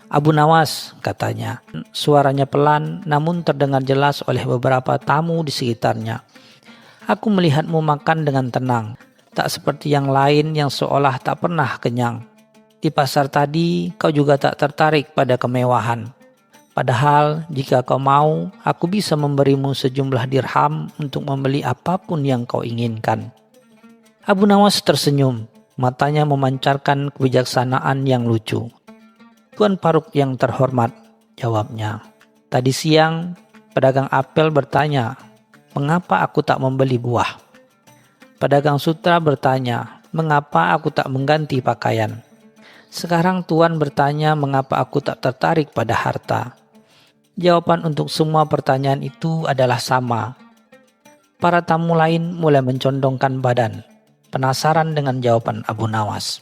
"Abu Nawas," katanya, suaranya pelan namun terdengar jelas oleh beberapa tamu di sekitarnya. "Aku melihatmu makan dengan tenang, tak seperti yang lain yang seolah tak pernah kenyang. Di pasar tadi kau juga tak tertarik pada kemewahan. Padahal jika kau mau, aku bisa memberimu sejumlah dirham untuk membeli apapun yang kau inginkan." Abu Nawas tersenyum, matanya memancarkan kebijaksanaan yang lucu. "Tuan Paruk yang terhormat," jawabnya. "Tadi siang, pedagang apel bertanya, mengapa aku tak membeli buah? Pedagang sutra bertanya, mengapa aku tak mengganti pakaian? Sekarang Tuan bertanya mengapa aku tak tertarik pada harta. Jawaban untuk semua pertanyaan itu adalah sama." Para tamu lain mulai mencondongkan badan, penasaran dengan jawaban Abu Nawas.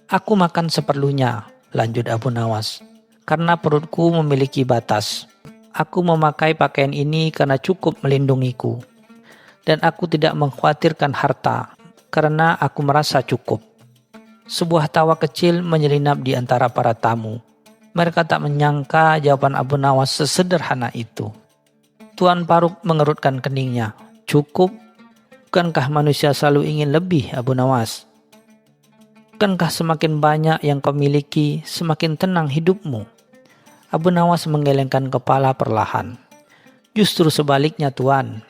"Aku makan seperlunya," lanjut Abu Nawas, "karena perutku memiliki batas. Aku memakai pakaian ini karena cukup melindungiku. Dan aku tidak mengkhawatirkan harta karena aku merasa cukup." Sebuah tawa kecil menyelinap di antara para tamu. Mereka tak menyangka jawaban Abu Nawas sesederhana itu. Tuan Paruk mengerutkan keningnya. Cukup? Bukankah manusia selalu ingin lebih, Abu Nawas? Bukankah semakin banyak yang kau miliki, semakin tenang hidupmu? Abu Nawas menggelengkan kepala perlahan. Justru sebaliknya, Tuan.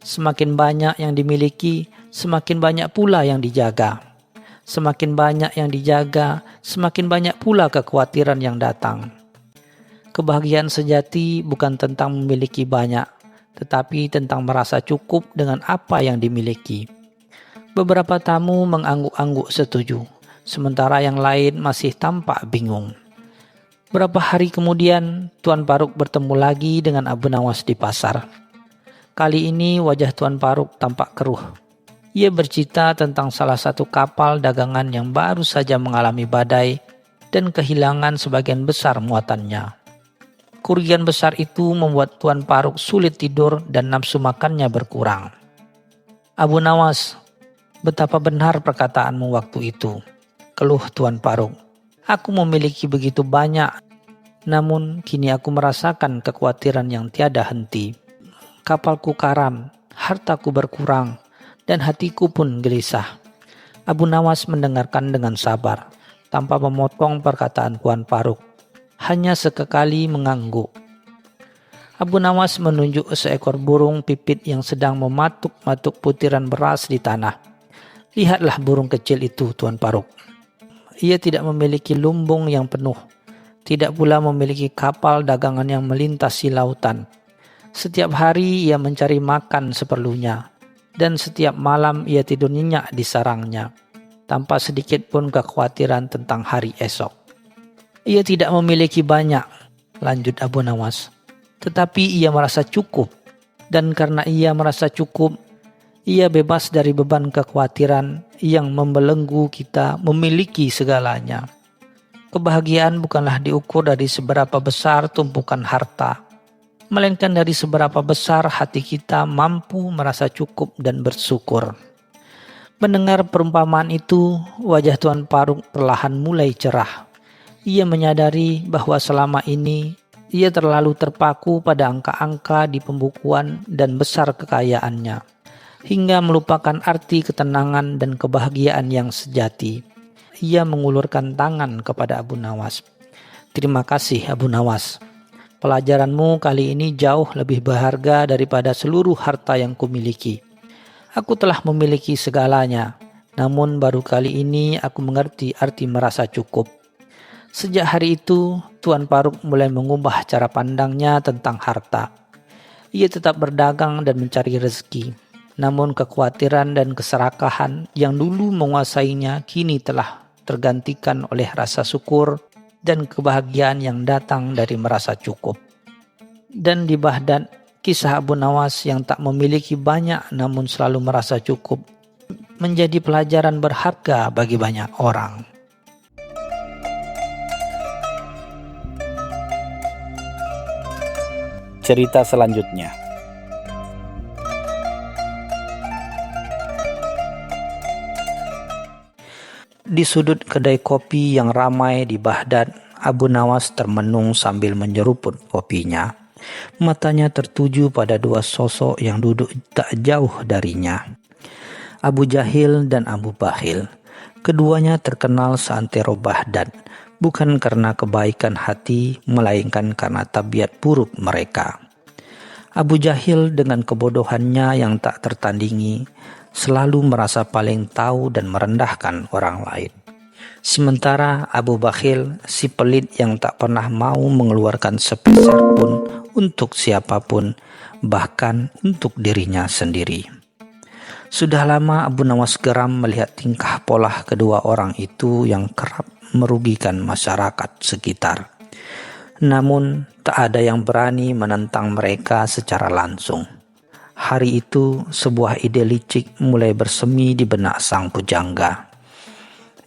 Semakin banyak yang dimiliki, semakin banyak pula yang dijaga. Semakin banyak yang dijaga, semakin banyak pula kekhawatiran yang datang. Kebahagiaan sejati bukan tentang memiliki banyak, tetapi tentang merasa cukup dengan apa yang dimiliki. Beberapa tamu mengangguk-angguk setuju, sementara yang lain masih tampak bingung. Berapa hari kemudian, Tuan Paruk bertemu lagi dengan Abu Nawas di pasar. Kali ini wajah Tuan Paruk tampak keruh. Ia bercerita tentang salah satu kapal dagangan yang baru saja mengalami badai dan kehilangan sebagian besar muatannya. Kerugian besar itu membuat Tuan Paruk sulit tidur dan nafsu makannya berkurang. Abu Nawas, betapa benar perkataanmu waktu itu, keluh Tuan Paruk. Aku memiliki begitu banyak, namun kini aku merasakan kekhawatiran yang tiada henti. Kapalku karam, hartaku berkurang, dan hatiku pun gelisah. Abu Nawas mendengarkan dengan sabar, tanpa memotong perkataan Tuan Paruk. Hanya sekekali mengangguk. Abu Nawas menunjuk seekor burung pipit yang sedang mematuk-matuk butiran beras di tanah. Lihatlah burung kecil itu, Tuan Paruk. Ia tidak memiliki lumbung yang penuh, tidak pula memiliki kapal dagangan yang melintasi lautan. Setiap hari ia mencari makan seperlunya, dan setiap malam ia tidur nyenyak di sarangnya, tanpa sedikit pun kekhawatiran tentang hari esok. Ia tidak memiliki banyak, lanjut Abu Nawas, tetapi ia merasa cukup, dan karena ia merasa cukup, ia bebas dari beban kekhawatiran yang membelenggu kita memiliki segalanya. Kebahagiaan bukanlah diukur dari seberapa besar tumpukan harta, melainkan dari seberapa besar hati kita mampu merasa cukup dan bersyukur. Mendengar perumpamaan itu, wajah Tuan Paruk perlahan mulai cerah. Ia menyadari bahwa selama ini ia terlalu terpaku pada angka-angka di pembukuan dan besar kekayaannya, hingga melupakan arti ketenangan dan kebahagiaan yang sejati. Ia mengulurkan tangan kepada Abu Nawas. Terima kasih Abu Nawas. Pelajaranmu kali ini jauh lebih berharga daripada seluruh harta yang kumiliki. Aku telah memiliki segalanya, namun baru kali ini aku mengerti arti merasa cukup. Sejak hari itu, Tuan Paruk mulai mengubah cara pandangnya tentang harta. Ia tetap berdagang dan mencari rezeki. Namun kekhawatiran dan keserakahan yang dulu menguasainya kini telah tergantikan oleh rasa syukur dan kebahagiaan yang datang dari merasa cukup. Dan di Baghdad, kisah Abu Nawas yang tak memiliki banyak namun selalu merasa cukup menjadi pelajaran berharga bagi banyak orang. Cerita selanjutnya. Di sudut kedai kopi yang ramai di Baghdad, Abu Nawas termenung sambil menyeruput kopinya. Matanya tertuju pada dua sosok yang duduk tak jauh darinya, Abu Jahil dan Abu Bakhil. Keduanya terkenal seantero Baghdad, bukan karena kebaikan hati, melainkan karena tabiat buruk mereka. Abu Jahil dengan kebodohannya yang tak tertandingi, selalu merasa paling tahu dan merendahkan orang lain. Sementara Abu Bakhil, si pelit yang tak pernah mau mengeluarkan sepeser pun untuk siapapun, bahkan untuk dirinya sendiri. Sudah lama Abu Nawas geram melihat tingkah pola kedua orang itu yang kerap merugikan masyarakat sekitar. Namun tak ada yang berani menentang mereka secara langsung. Hari itu sebuah ide licik mulai bersemi di benak sang pujangga.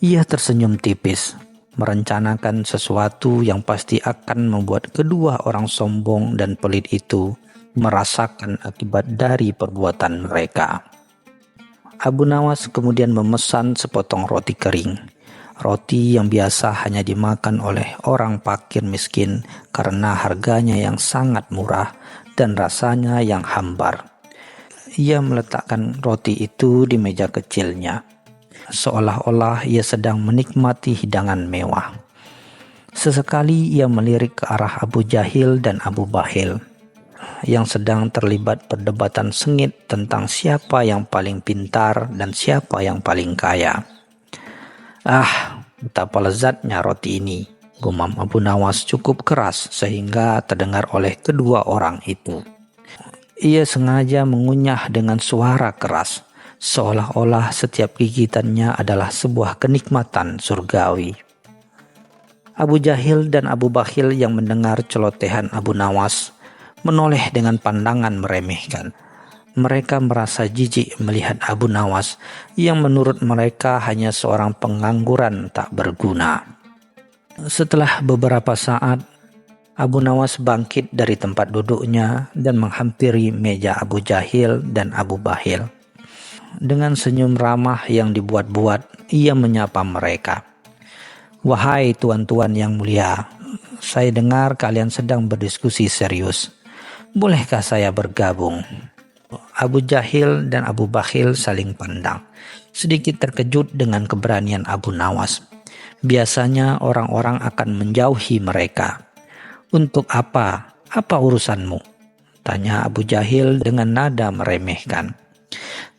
Ia tersenyum tipis, merencanakan sesuatu yang pasti akan membuat kedua orang sombong dan pelit itu merasakan akibat dari perbuatan mereka. Abu Nawas kemudian memesan sepotong roti kering. roti yang biasa hanya dimakan oleh orang fakir miskin karena harganya yang sangat murah dan rasanya yang hambar. Ia meletakkan roti itu di meja kecilnya, seolah-olah ia sedang menikmati hidangan mewah. Sesekali ia melirik ke arah Abu Jahil dan Abu Bakhil yang sedang terlibat perdebatan sengit tentang siapa yang paling pintar dan siapa yang paling kaya. "Ah, betapa lezatnya roti ini," gumam Abu Nawas cukup keras sehingga terdengar oleh kedua orang itu. Ia sengaja mengunyah dengan suara keras, seolah-olah setiap gigitannya adalah sebuah kenikmatan surgawi. Abu Jahil dan Abu Bakhil yang mendengar celotehan Abu Nawas menoleh dengan pandangan meremehkan. Mereka merasa jijik melihat Abu Nawas yang menurut mereka hanya seorang pengangguran tak berguna. Setelah beberapa saat, Abu Nawas bangkit dari tempat duduknya dan menghampiri meja Abu Jahil dan Abu Bakhil. Dengan senyum ramah yang dibuat-buat, ia menyapa mereka. "Wahai tuan-tuan yang mulia, saya dengar kalian sedang berdiskusi serius. Bolehkah saya bergabung?" Abu Jahil dan Abu Bakhil saling pandang, sedikit terkejut dengan keberanian Abu Nawas. Biasanya orang-orang akan menjauhi mereka. "Untuk apa? Apa urusanmu?" tanya Abu Jahil dengan nada meremehkan.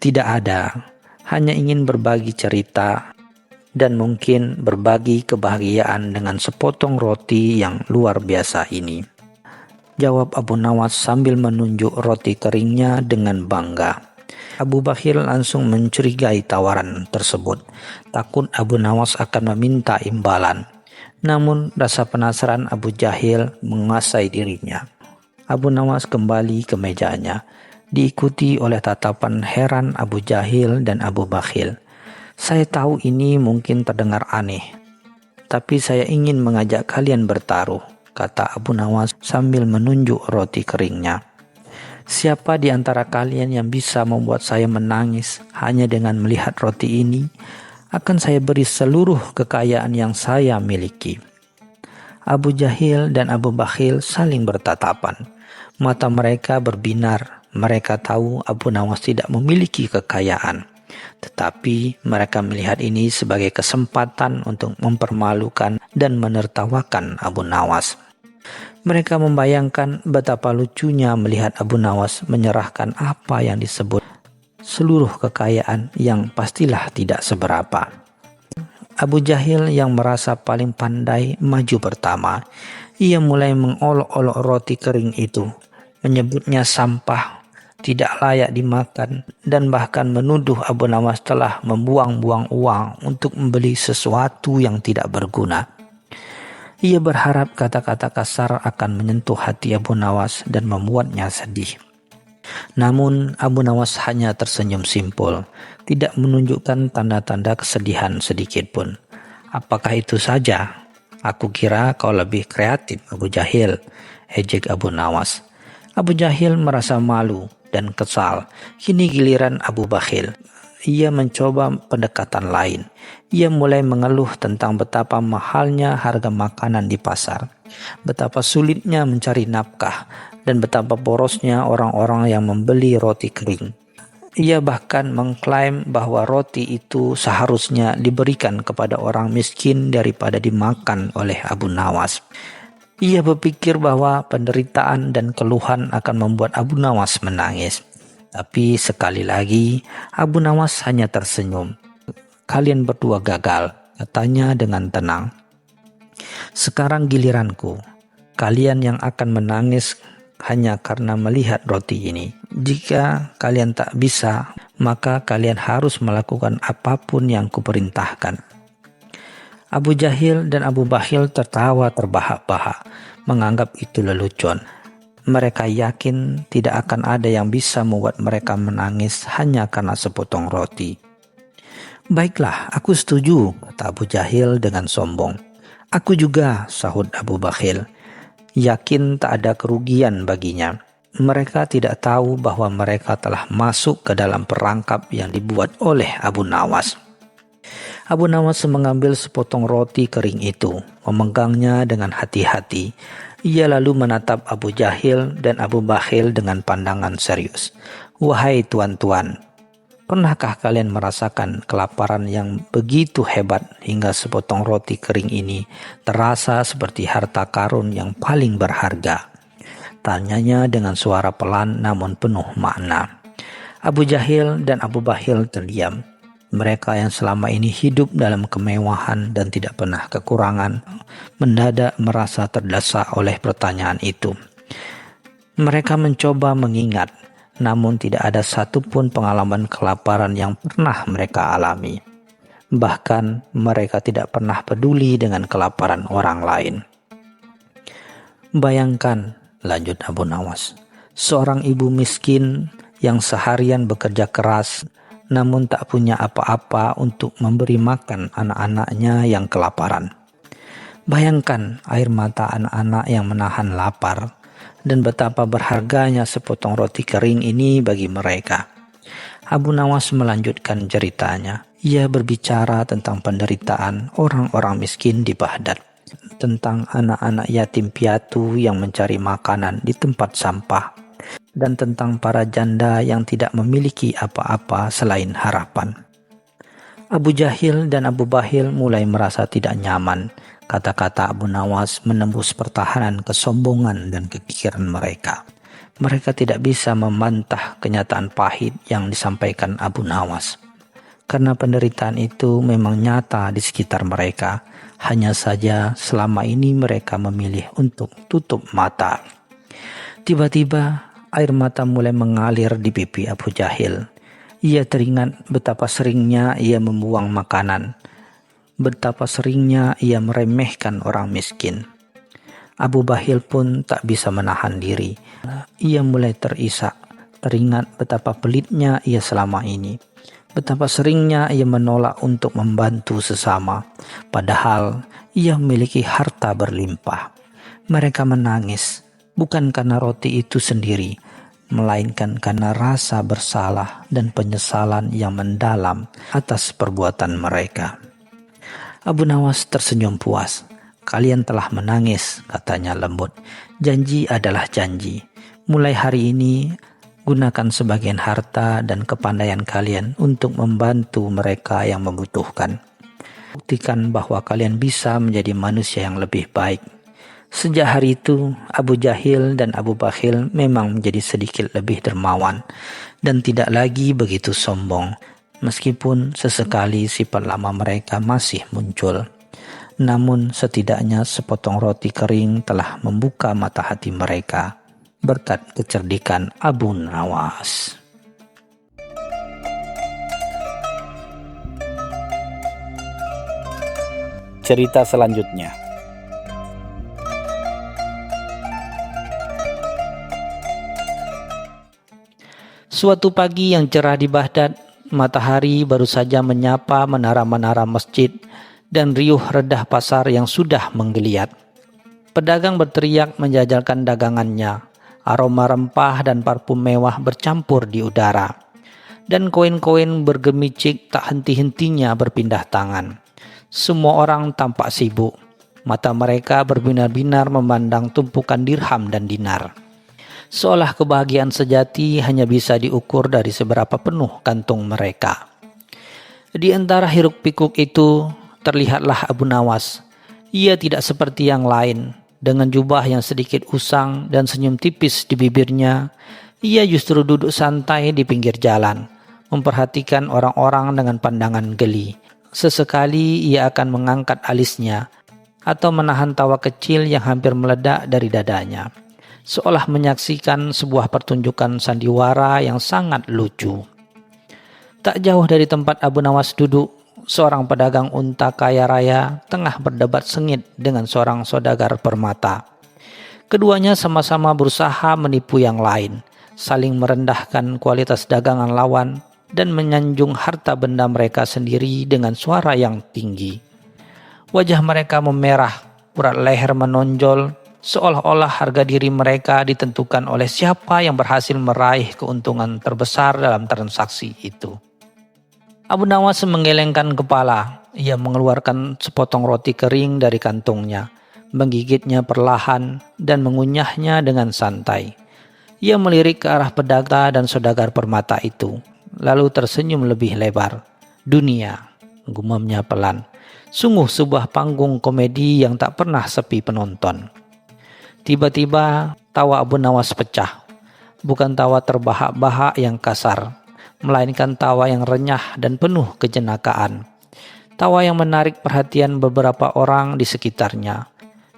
"Tidak ada, hanya ingin berbagi cerita dan mungkin berbagi kebahagiaan dengan sepotong roti yang luar biasa ini," jawab Abu Nawas sambil menunjuk roti keringnya dengan bangga. Abu Bakhil langsung mencurigai tawaran tersebut, takut Abu Nawas akan meminta imbalan. Namun rasa penasaran Abu Jahil menguasai dirinya. Abu Nawas kembali ke mejanya, diikuti oleh tatapan heran Abu Jahil dan Abu Bakhil. "Saya tahu ini mungkin terdengar aneh, tapi saya ingin mengajak kalian bertaruh," kata Abu Nawas sambil menunjuk roti keringnya. "Siapa di antara kalian yang bisa membuat saya menangis hanya dengan melihat roti ini, akan saya beri seluruh kekayaan yang saya miliki." Abu Jahil dan Abu Bakhil saling bertatapan. Mata mereka berbinar. Mereka tahu Abu Nawas tidak memiliki kekayaan, tetapi mereka melihat ini sebagai kesempatan untuk mempermalukan dan menertawakan Abu Nawas. Mereka membayangkan betapa lucunya melihat Abu Nawas menyerahkan apa yang disebut seluruh kekayaan yang pastilah tidak seberapa. Abu Jahil yang merasa paling pandai maju pertama. Ia mulai mengolok-olok roti kering itu, menyebutnya sampah, tidak layak dimakan, dan bahkan menuduh Abu Nawas telah membuang-buang uang untuk membeli sesuatu yang tidak berguna. Ia berharap kata-kata kasar akan menyentuh hati Abu Nawas dan membuatnya sedih. Namun Abu Nawas hanya tersenyum simpul, tidak menunjukkan tanda-tanda kesedihan sedikit pun. "Apakah itu saja? Aku kira kau lebih kreatif, Abu Jahil," ejek Abu Nawas. Abu Jahil merasa malu dan kesal. Kini giliran Abu Bakhil. Ia mencoba pendekatan lain. Ia mulai mengeluh tentang betapa mahalnya harga makanan di pasar, betapa sulitnya mencari nafkah, dan betapa borosnya orang-orang yang membeli roti kering. Ia bahkan mengklaim bahwa roti itu seharusnya diberikan kepada orang miskin daripada dimakan oleh Abu Nawas. Ia berpikir bahwa penderitaan dan keluhan akan membuat Abu Nawas menangis. Tapi sekali lagi Abu Nawas hanya tersenyum. "Kalian berdua gagal," katanya dengan tenang. "Sekarang giliranku. Kalian yang akan menangis hanya karena melihat roti ini. Jika kalian tak bisa, maka kalian harus melakukan apapun yang kuperintahkan." Abu Jahil dan Abu Bakhil tertawa terbahak-bahak, menganggap itu lelucon. Mereka yakin tidak akan ada yang bisa membuat mereka menangis hanya karena sepotong roti. "Baiklah, aku setuju," kata Abu Jahil dengan sombong. "Aku juga," sahut Abu Bakhil. Yakin tak ada kerugian baginya. Mereka tidak tahu bahwa mereka telah masuk ke dalam perangkap yang dibuat oleh Abu Nawas. Abu Nawas mengambil sepotong roti kering itu, memegangnya dengan hati-hati. Ia lalu menatap Abu Jahil dan Abu Bakhil dengan pandangan serius. "Wahai tuan-tuan, pernahkah kalian merasakan kelaparan yang begitu hebat hingga sepotong roti kering ini terasa seperti harta karun yang paling berharga?" Tanyanya dengan suara pelan namun penuh makna. Abu Jahil dan Abu Bakhil terdiam. Mereka yang selama ini hidup dalam kemewahan dan tidak pernah kekurangan, mendadak merasa terdesak oleh pertanyaan itu. Mereka mencoba mengingat, namun tidak ada satupun pengalaman kelaparan yang pernah mereka alami. Bahkan mereka tidak pernah peduli dengan kelaparan orang lain. "Bayangkan," lanjut Abu Nawas, "seorang ibu miskin yang seharian bekerja keras namun tak punya apa-apa untuk memberi makan anak-anaknya yang kelaparan. Bayangkan air mata anak-anak yang menahan lapar dan betapa berharganya sepotong roti kering ini bagi mereka." Abu Nawas melanjutkan ceritanya. Ia berbicara tentang penderitaan orang-orang miskin di Baghdad, tentang anak-anak yatim piatu yang mencari makanan di tempat sampah, dan tentang para janda yang tidak memiliki apa-apa selain harapan. Abu Jahil dan Abu Bakhil mulai merasa tidak nyaman. Kata-kata Abu Nawas menembus pertahanan kesombongan dan kekikiran mereka. Mereka tidak bisa membantah kenyataan pahit yang disampaikan Abu Nawas. Karena penderitaan itu memang nyata di sekitar mereka. Hanya saja selama ini mereka memilih untuk tutup mata. Tiba-tiba air mata mulai mengalir di pipi Abu Jahil. Ia teringat betapa seringnya ia membuang makanan, betapa seringnya ia meremehkan orang miskin. Abu Bakhil pun tak bisa menahan diri. Ia mulai terisak, teringat betapa pelitnya ia selama ini, betapa seringnya ia menolak untuk membantu sesama, padahal ia memiliki harta berlimpah. Mereka menangis, bukan karena roti itu sendiri, melainkan karena rasa bersalah dan penyesalan yang mendalam atas perbuatan mereka. Abu Nawas tersenyum puas. "Kalian telah menangis," katanya lembut. "Janji adalah janji. Mulai hari ini, gunakan sebagian harta dan kepandaian kalian untuk membantu mereka yang membutuhkan. Buktikan bahwa kalian bisa menjadi manusia yang lebih baik." Sejak hari itu, Abu Jahil dan Abu Bakhil memang menjadi sedikit lebih dermawan dan tidak lagi begitu sombong, meskipun sesekali sifat lama mereka masih muncul. Namun setidaknya sepotong roti kering telah membuka mata hati mereka berkat kecerdikan Abu Nawas. Cerita selanjutnya. Suatu pagi yang cerah di Baghdad, matahari baru saja menyapa menara-menara masjid dan riuh redah pasar yang sudah menggeliat. Pedagang berteriak menjajalkan dagangannya. Aroma rempah dan parfum mewah bercampur di udara. Dan koin-koin bergemicik tak henti-hentinya berpindah tangan. Semua orang tampak sibuk. Mata mereka berbinar-binar memandang tumpukan dirham dan dinar. Seolah kebahagiaan sejati hanya bisa diukur dari seberapa penuh kantung mereka. Di antara hiruk-pikuk itu, terlihatlah Abu Nawas. Ia tidak seperti yang lain. Dengan jubah yang sedikit usang dan senyum tipis di bibirnya, ia justru duduk santai di pinggir jalan, memperhatikan orang-orang dengan pandangan geli. Sesekali ia akan mengangkat alisnya atau menahan tawa kecil yang hampir meledak dari dadanya, seolah menyaksikan sebuah pertunjukan sandiwara yang sangat lucu. Tak jauh dari tempat Abu Nawas duduk, seorang pedagang unta kaya raya tengah berdebat sengit dengan seorang saudagar permata. Keduanya sama-sama berusaha menipu yang lain, saling merendahkan kualitas dagangan lawan dan menyanjung harta benda mereka sendiri dengan suara yang tinggi. Wajah mereka memerah, urat leher menonjol, seolah-olah harga diri mereka ditentukan oleh siapa yang berhasil meraih keuntungan terbesar dalam transaksi itu. Abu Nawas menggelengkan kepala. Ia mengeluarkan sepotong roti kering dari kantungnya, menggigitnya perlahan dan mengunyahnya dengan santai. Ia melirik ke arah pedagang dan saudagar permata itu, lalu tersenyum lebih lebar. Dunia, gumamnya pelan. Sungguh sebuah panggung komedi yang tak pernah sepi penonton. Tiba-tiba tawa Abu Nawas pecah. Bukan tawa terbahak-bahak yang kasar, melainkan tawa yang renyah dan penuh kejenakaan. Tawa yang menarik perhatian beberapa orang di sekitarnya.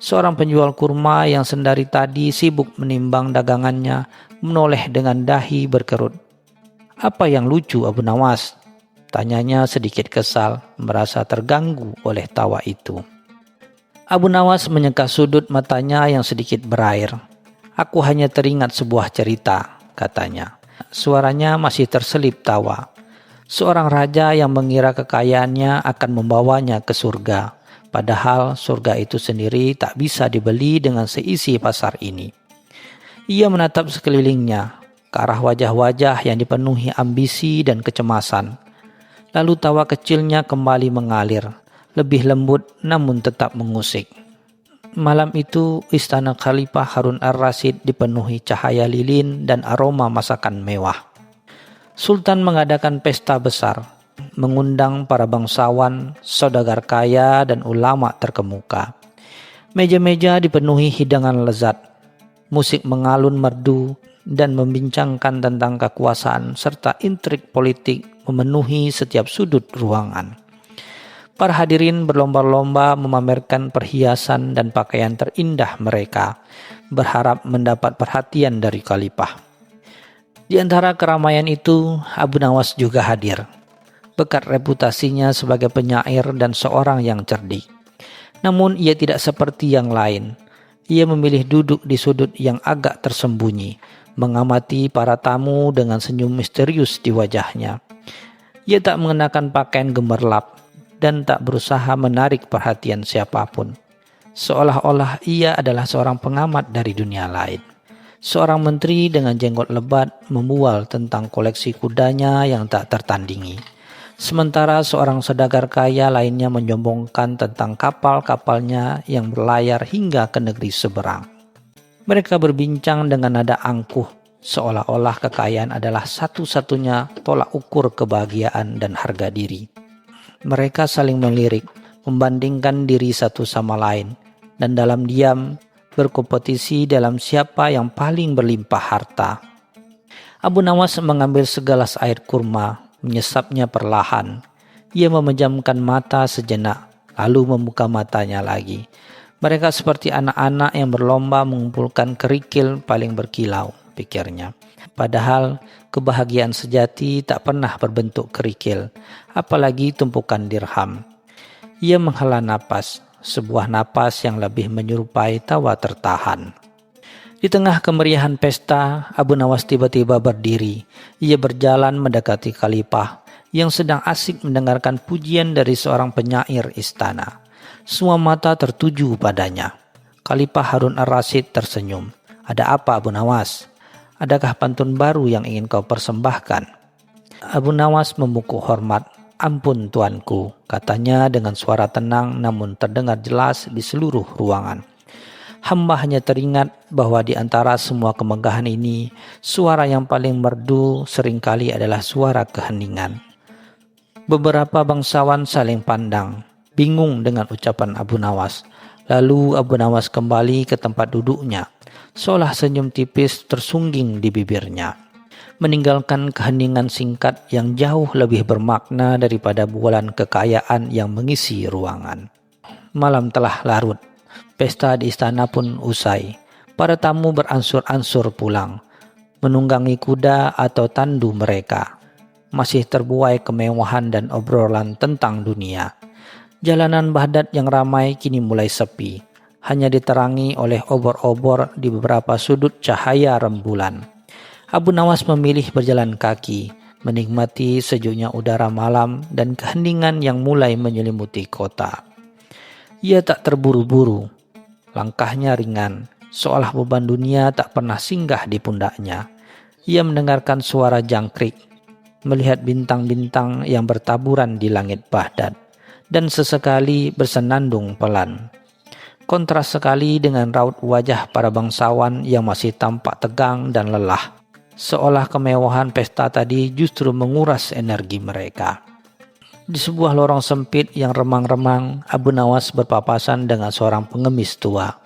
Seorang penjual kurma yang sendari tadi sibuk menimbang dagangannya menoleh dengan dahi berkerut. "Apa yang lucu, Abu Nawas?" tanyanya sedikit kesal, merasa terganggu oleh tawa itu. Abu Nawas menyeka sudut matanya yang sedikit berair. "Aku hanya teringat sebuah cerita," katanya. Suaranya masih terselip tawa. Seorang raja yang mengira kekayaannya akan membawanya ke surga, padahal surga itu sendiri tak bisa dibeli dengan seisi pasar ini. Ia menatap sekelilingnya, ke arah wajah-wajah yang dipenuhi ambisi dan kecemasan. Lalu tawa kecilnya kembali mengalir, lebih lembut namun tetap mengusik. Malam itu istana Khalifah Harun ar-Rasyid dipenuhi cahaya lilin dan aroma masakan mewah. Sultan mengadakan pesta besar, mengundang para bangsawan, saudagar kaya dan ulama terkemuka. Meja-meja dipenuhi hidangan lezat, musik mengalun merdu dan membincangkan tentang kekuasaan serta intrik politik memenuhi setiap sudut ruangan. Para hadirin berlomba-lomba memamerkan perhiasan dan pakaian terindah mereka, berharap mendapat perhatian dari Khalifah. Di antara keramaian itu, Abu Nawas juga hadir. Berkat reputasinya sebagai penyair dan seorang yang cerdik. Namun ia tidak seperti yang lain. Ia memilih duduk di sudut yang agak tersembunyi, mengamati para tamu dengan senyum misterius di wajahnya. Ia tak mengenakan pakaian gemerlap dan tak berusaha menarik perhatian siapapun. Seolah-olah ia adalah seorang pengamat dari dunia lain. Seorang menteri dengan jenggot lebat membual tentang koleksi kudanya yang tak tertandingi. Sementara seorang saudagar kaya lainnya menyombongkan tentang kapal-kapalnya yang berlayar hingga ke negeri seberang. Mereka berbincang dengan nada angkuh, seolah-olah kekayaan adalah satu-satunya tolak ukur kebahagiaan dan harga diri. Mereka saling melirik, membandingkan diri satu sama lain, dan dalam diam berkompetisi dalam siapa yang paling berlimpah harta. Abu Nawas mengambil segelas air kurma, menyesapnya perlahan. Ia memejamkan mata sejenak, lalu membuka matanya lagi. Mereka seperti anak-anak yang berlomba mengumpulkan kerikil paling berkilau, pikirnya. Padahal kebahagiaan sejati tak pernah berbentuk kerikil, apalagi tumpukan dirham. Ia menghela napas, sebuah napas yang lebih menyerupai tawa tertahan. Di tengah kemeriahan pesta, Abu Nawas tiba-tiba berdiri. Ia berjalan mendekati Khalifah yang sedang asik mendengarkan pujian dari seorang penyair istana. Semua mata tertuju padanya. Khalifah Harun ar-Rasyid tersenyum. "Ada apa, Abu Nawas? Adakah pantun baru yang ingin kau persembahkan?" Abu Nawas membungkuk hormat. "Ampun tuanku," katanya dengan suara tenang namun terdengar jelas di seluruh ruangan. "Hamba hanya teringat bahwa di antara semua kemegahan ini, suara yang paling merdu seringkali adalah suara keheningan." Beberapa bangsawan saling pandang, bingung dengan ucapan Abu Nawas. Lalu Abu Nawas kembali ke tempat duduknya, seolah senyum tipis tersungging di bibirnya, meninggalkan keheningan singkat yang jauh lebih bermakna daripada bualan kekayaan yang mengisi ruangan. Malam telah larut. Pesta di istana pun usai. Para tamu beransur-ansur pulang, menunggangi kuda atau tandu mereka. Masih terbuai kemewahan dan obrolan tentang dunia. Jalanan Baghdad yang ramai kini mulai sepi, hanya diterangi oleh obor-obor di beberapa sudut cahaya rembulan. Abu Nawas memilih berjalan kaki, menikmati sejuknya udara malam dan keheningan yang mulai menyelimuti kota. Ia tak terburu-buru. Langkahnya ringan, seolah beban dunia tak pernah singgah di pundaknya. Ia mendengarkan suara jangkrik, melihat bintang-bintang yang bertaburan di langit Baghdad. dan sesekali bersenandung pelan. Kontras sekali dengan raut wajah para bangsawan yang masih tampak tegang dan lelah, seolah kemewahan pesta tadi justru menguras energi mereka. Di sebuah lorong sempit yang remang-remang, Abu Nawas berpapasan dengan seorang pengemis tua.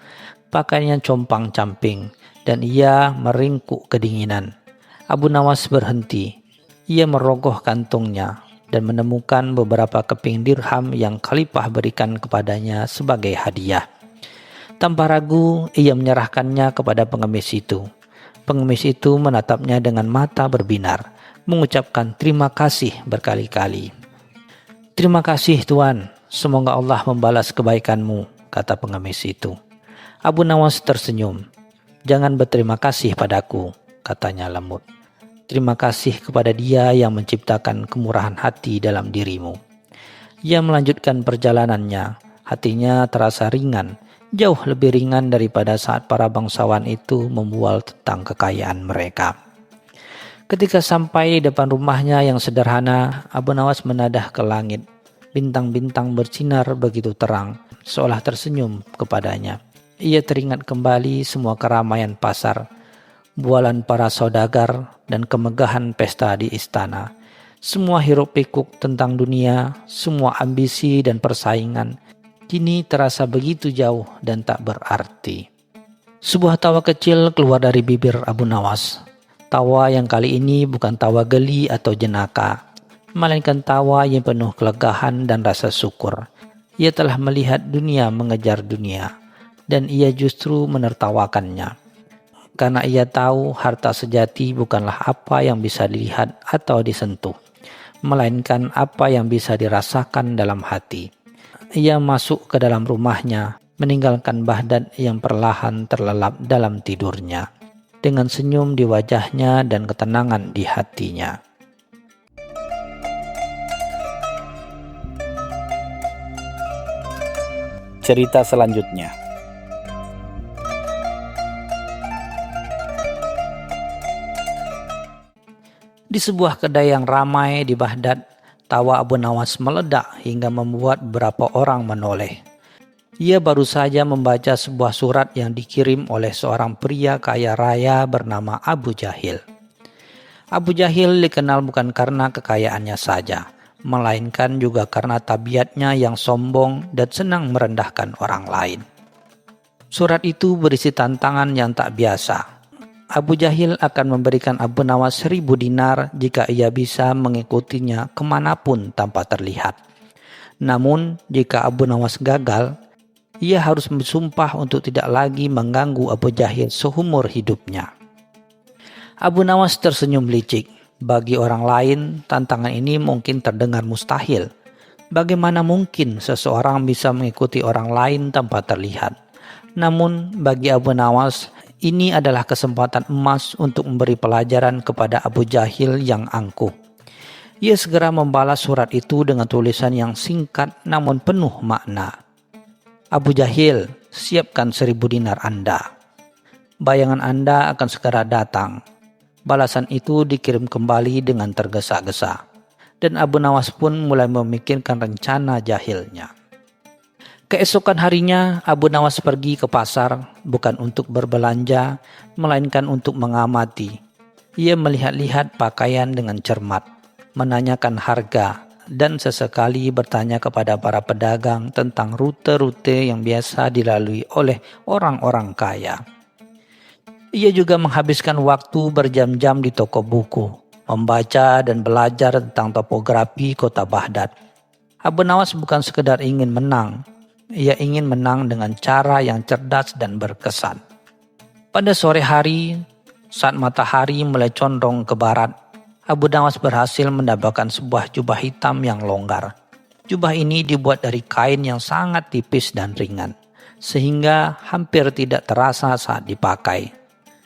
Pakaiannya compang-camping dan ia meringkuk kedinginan. Abu Nawas berhenti. Ia merogoh kantungnya dan menemukan beberapa keping dirham yang khalifah berikan kepadanya sebagai hadiah. Tanpa ragu, ia menyerahkannya kepada pengemis itu. Pengemis itu menatapnya dengan mata berbinar, mengucapkan terima kasih berkali-kali. "Terima kasih Tuan, semoga Allah membalas kebaikanmu," kata pengemis itu. Abu Nawas tersenyum. "Jangan berterima kasih padaku," katanya lembut. "Terima kasih kepada Dia yang menciptakan kemurahan hati dalam dirimu." Ia melanjutkan perjalanannya, hatinya terasa ringan, jauh lebih ringan daripada saat para bangsawan itu membual tentang kekayaan mereka. Ketika sampai di depan rumahnya yang sederhana, Abu Nawas menadah ke langit. Bintang-bintang bersinar begitu terang, seolah tersenyum kepadanya. Ia teringat kembali semua keramaian pasar, bualan para saudagar, dan kemegahan pesta di istana. Semua hiruk pikuk tentang dunia, semua ambisi dan persaingan, kini terasa begitu jauh dan tak berarti. Sebuah tawa kecil keluar dari bibir Abu Nawas. Tawa yang kali ini bukan tawa geli atau jenaka, melainkan tawa yang penuh kelegahan dan rasa syukur. Ia telah melihat dunia mengejar dunia, dan ia justru menertawakannya. Karena ia tahu harta sejati bukanlah apa yang bisa dilihat atau disentuh, melainkan apa yang bisa dirasakan dalam hati. Ia masuk ke dalam rumahnya, meninggalkan Baghdad yang perlahan terlelap dalam tidurnya, dengan senyum di wajahnya dan ketenangan di hatinya. Cerita selanjutnya. Di sebuah kedai yang ramai di Baghdad, tawa Abu Nawas meledak hingga membuat beberapa orang menoleh. Ia baru saja membaca sebuah surat yang dikirim oleh seorang pria kaya raya bernama Abu Jahil. Abu Jahil dikenal bukan karena kekayaannya saja, melainkan juga karena tabiatnya yang sombong dan senang merendahkan orang lain. Surat itu berisi tantangan yang tak biasa. Abu Jahil akan memberikan Abu Nawas 1.000 dinar jika ia bisa mengikutinya kemanapun tanpa terlihat. Namun jika Abu Nawas gagal, ia harus bersumpah untuk tidak lagi mengganggu Abu Jahil seumur hidupnya. Abu Nawas tersenyum licik. Bagi orang lain, tantangan ini mungkin terdengar mustahil. Bagaimana mungkin seseorang bisa mengikuti orang lain tanpa terlihat? Namun bagi Abu Nawas, ini adalah kesempatan emas untuk memberi pelajaran kepada Abu Jahil yang angkuh. Ia segera membalas surat itu dengan tulisan yang singkat namun penuh makna. "Abu Jahil, siapkan 1.000 dinar Anda. Bayangan Anda akan segera datang." Balasan itu dikirim kembali dengan tergesa-gesa, dan Abu Nawas pun mulai memikirkan rencana jahilnya. Keesokan harinya, Abu Nawas pergi ke pasar bukan untuk berbelanja, melainkan untuk mengamati. Ia melihat-lihat pakaian dengan cermat, menanyakan harga, dan sesekali bertanya kepada para pedagang tentang rute-rute yang biasa dilalui oleh orang-orang kaya. Ia juga menghabiskan waktu berjam-jam di toko buku, membaca dan belajar tentang topografi kota Baghdad. Abu Nawas bukan sekedar ingin menang, ia ingin menang dengan cara yang cerdas dan berkesan. Pada sore hari, saat matahari mulai condong ke barat, Abu Nawas berhasil mendapatkan sebuah jubah hitam yang longgar. Jubah ini dibuat dari kain yang sangat tipis dan ringan, sehingga hampir tidak terasa saat dipakai.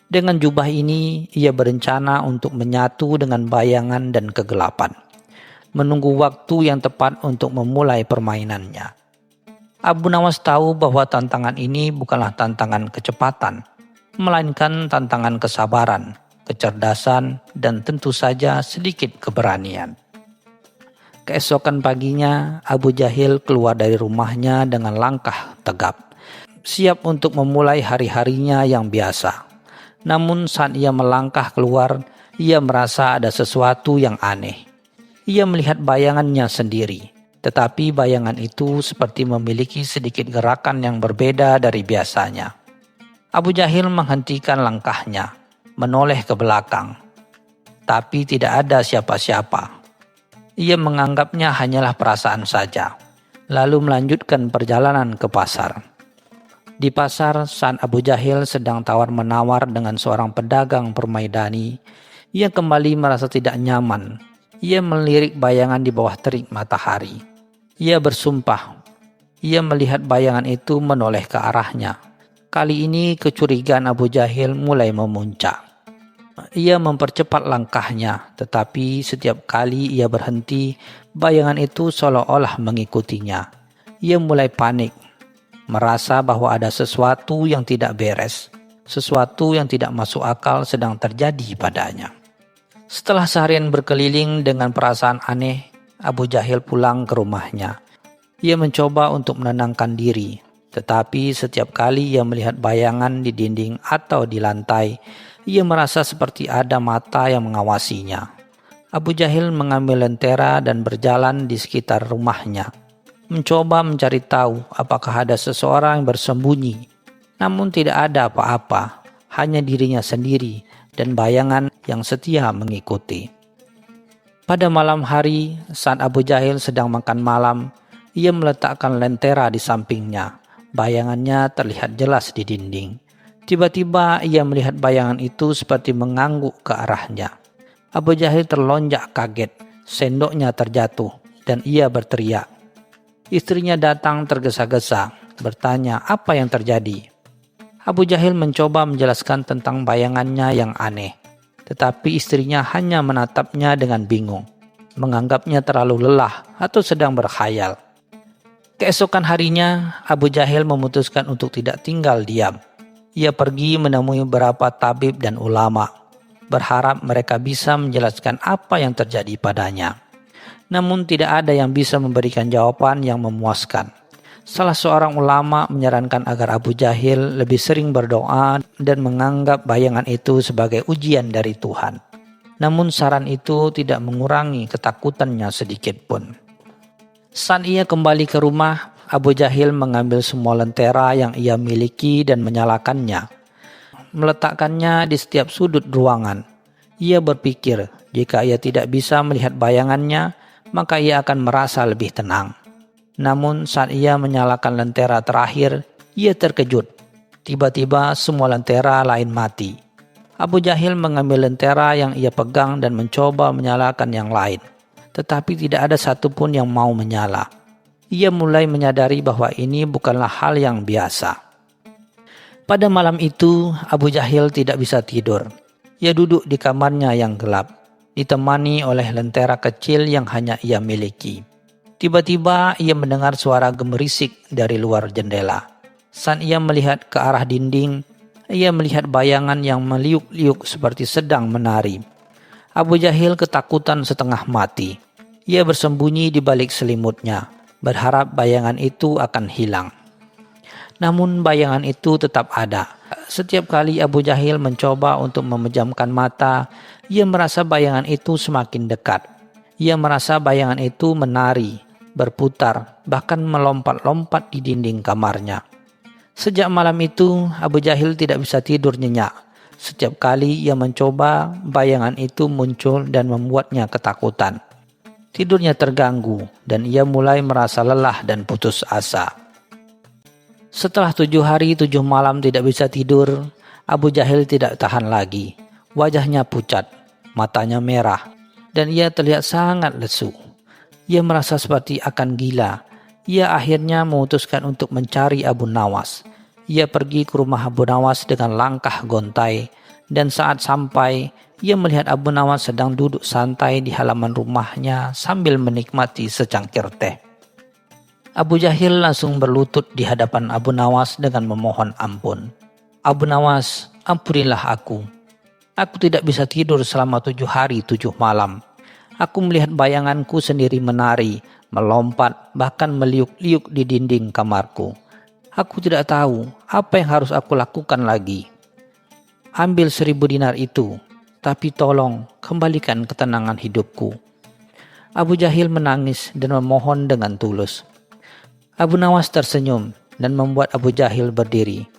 Dengan jubah ini, ia berencana untuk menyatu dengan bayangan dan kegelapan, menunggu waktu yang tepat untuk memulai permainannya. Abu Nawas tahu bahwa tantangan ini bukanlah tantangan kecepatan, melainkan tantangan kesabaran, kecerdasan, dan tentu saja sedikit keberanian. Keesokan paginya, Abu Jahil keluar dari rumahnya dengan langkah tegap, siap untuk memulai hari-harinya yang biasa. Namun saat ia melangkah keluar, ia merasa ada sesuatu yang aneh. Ia melihat bayangannya sendiri, tetapi bayangan itu seperti memiliki sedikit gerakan yang berbeda dari biasanya. Abu Jahil menghentikan langkahnya, menoleh ke belakang, tapi tidak ada siapa-siapa. Ia menganggapnya hanyalah perasaan saja, lalu melanjutkan perjalanan ke pasar. Di pasar, saat Abu Jahil sedang tawar-menawar dengan seorang pedagang permaidani, ia kembali merasa tidak nyaman. Ia melirik bayangan di bawah terik matahari. Ia bersumpah. Ia melihat bayangan itu menoleh ke arahnya. Kali ini kecurigaan Abu Jahil mulai memuncak. Ia mempercepat langkahnya, tetapi setiap kali ia berhenti, bayangan itu seolah-olah mengikutinya. Ia mulai panik, merasa bahwa ada sesuatu yang tidak beres, sesuatu yang tidak masuk akal sedang terjadi padanya. Setelah seharian berkeliling dengan perasaan aneh, Abu Jahil pulang ke rumahnya. Ia mencoba untuk menenangkan diri, tetapi setiap kali ia melihat bayangan di dinding atau di lantai, ia merasa seperti ada mata yang mengawasinya. Abu Jahil mengambil lentera dan berjalan di sekitar rumahnya, mencoba mencari tahu apakah ada seseorang yang bersembunyi. Namun tidak ada apa-apa, hanya dirinya sendiri dan bayangan yang setia mengikuti. Pada malam hari, saat Abu Jahil sedang makan malam, ia meletakkan lentera di sampingnya. Bayangannya terlihat jelas di dinding. Tiba-tiba ia melihat bayangan itu seperti mengangguk ke arahnya. Abu Jahil terlonjak kaget, sendoknya terjatuh, dan ia berteriak. Istrinya datang tergesa-gesa, bertanya apa yang terjadi. Abu Jahil mencoba menjelaskan tentang bayangannya yang aneh, tetapi istrinya hanya menatapnya dengan bingung, menganggapnya terlalu lelah atau sedang berkhayal. Keesokan harinya, Abu Jahil memutuskan untuk tidak tinggal diam. Ia pergi menemui beberapa tabib dan ulama, berharap mereka bisa menjelaskan apa yang terjadi padanya. Namun tidak ada yang bisa memberikan jawaban yang memuaskan. Salah seorang ulama menyarankan agar Abu Jahil lebih sering berdoa dan menganggap bayangan itu sebagai ujian dari Tuhan. Namun saran itu tidak mengurangi ketakutannya sedikit pun. Saat ia kembali ke rumah, Abu Jahil mengambil semua lentera yang ia miliki dan menyalakannya, meletakkannya di setiap sudut ruangan. Ia berpikir, jika ia tidak bisa melihat bayangannya, maka ia akan merasa lebih tenang. Namun saat ia menyalakan lentera terakhir, ia terkejut. Tiba-tiba semua lentera lain mati. Abu Jahil mengambil lentera yang ia pegang dan mencoba menyalakan yang lain, tetapi tidak ada satupun yang mau menyala. Ia mulai menyadari bahwa ini bukanlah hal yang biasa. Pada malam itu, Abu Jahil tidak bisa tidur. Ia duduk di kamarnya yang gelap, ditemani oleh lentera kecil yang hanya ia miliki. Tiba-tiba ia mendengar suara gemerisik dari luar jendela. Saat ia melihat ke arah dinding, ia melihat bayangan yang meliuk-liuk seperti sedang menari. Abu Jahil ketakutan setengah mati. Ia bersembunyi di balik selimutnya, berharap bayangan itu akan hilang. Namun bayangan itu tetap ada. Setiap kali Abu Jahil mencoba untuk memejamkan mata, ia merasa bayangan itu semakin dekat. Ia merasa bayangan itu menari, berputar, bahkan melompat-lompat di dinding kamarnya. Sejak malam itu, Abu Jahil tidak bisa tidur nyenyak. Setiap kali ia mencoba, bayangan itu muncul dan membuatnya ketakutan. Tidurnya terganggu dan ia mulai merasa lelah dan putus asa. Setelah 7 hari 7 malam tidak bisa tidur, Abu Jahil tidak tahan lagi. Wajahnya pucat, matanya merah, dan ia terlihat sangat lesu. Ia merasa seperti akan gila. Ia akhirnya memutuskan untuk mencari Abu Nawas. Ia pergi ke rumah Abu Nawas dengan langkah gontai, dan saat sampai, ia melihat Abu Nawas sedang duduk santai di halaman rumahnya sambil menikmati secangkir teh. Abu Jahil langsung berlutut di hadapan Abu Nawas dengan memohon ampun. Abu Nawas, ampunilah aku. Aku tidak bisa tidur selama 7 hari 7 malam. Aku melihat bayanganku sendiri menari, melompat, bahkan meliuk-liuk di dinding kamarku. Aku tidak tahu apa yang harus aku lakukan lagi. Ambil 1.000 dinar itu, tapi tolong kembalikan ketenangan hidupku. Abu Jahil menangis dan memohon dengan tulus. Abu Nawas tersenyum dan membuat Abu Jahil berdiri.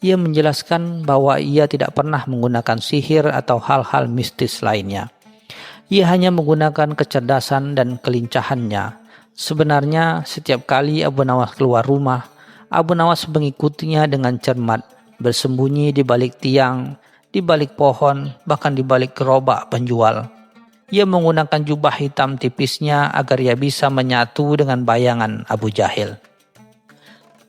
Ia menjelaskan bahwa ia tidak pernah menggunakan sihir atau hal-hal mistis lainnya. Ia hanya menggunakan kecerdasan dan kelincahannya. Sebenarnya setiap kali Abu Nawas keluar rumah, Abu Nawas mengikutinya dengan cermat, bersembunyi di balik tiang, di balik pohon, bahkan di balik gerobak penjual. Ia menggunakan jubah hitam tipisnya agar ia bisa menyatu dengan bayangan Abu Jahil.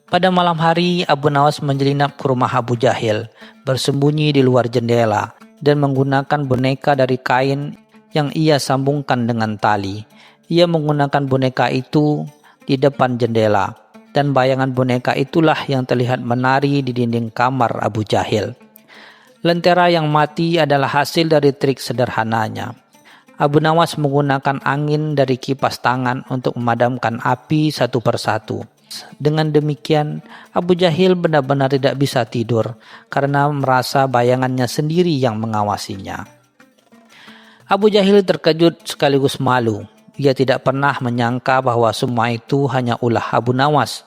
Pada malam hari, Abu Nawas menyelinap ke rumah Abu Jahil, bersembunyi di luar jendela, dan menggunakan boneka dari kain yang ia sambungkan dengan tali. Ia menggunakan boneka itu di depan jendela, dan bayangan boneka itulah yang terlihat menari di dinding kamar Abu Jahil. Lentera yang mati adalah hasil dari trik sederhananya. Abu Nawas menggunakan angin dari kipas tangan untuk memadamkan api satu persatu. Dengan demikian, Abu Jahil benar-benar tidak bisa tidur karena merasa bayangannya sendiri yang mengawasinya. Abu Jahil terkejut sekaligus malu. Ia tidak pernah menyangka bahwa semua itu hanya ulah Abu Nawas.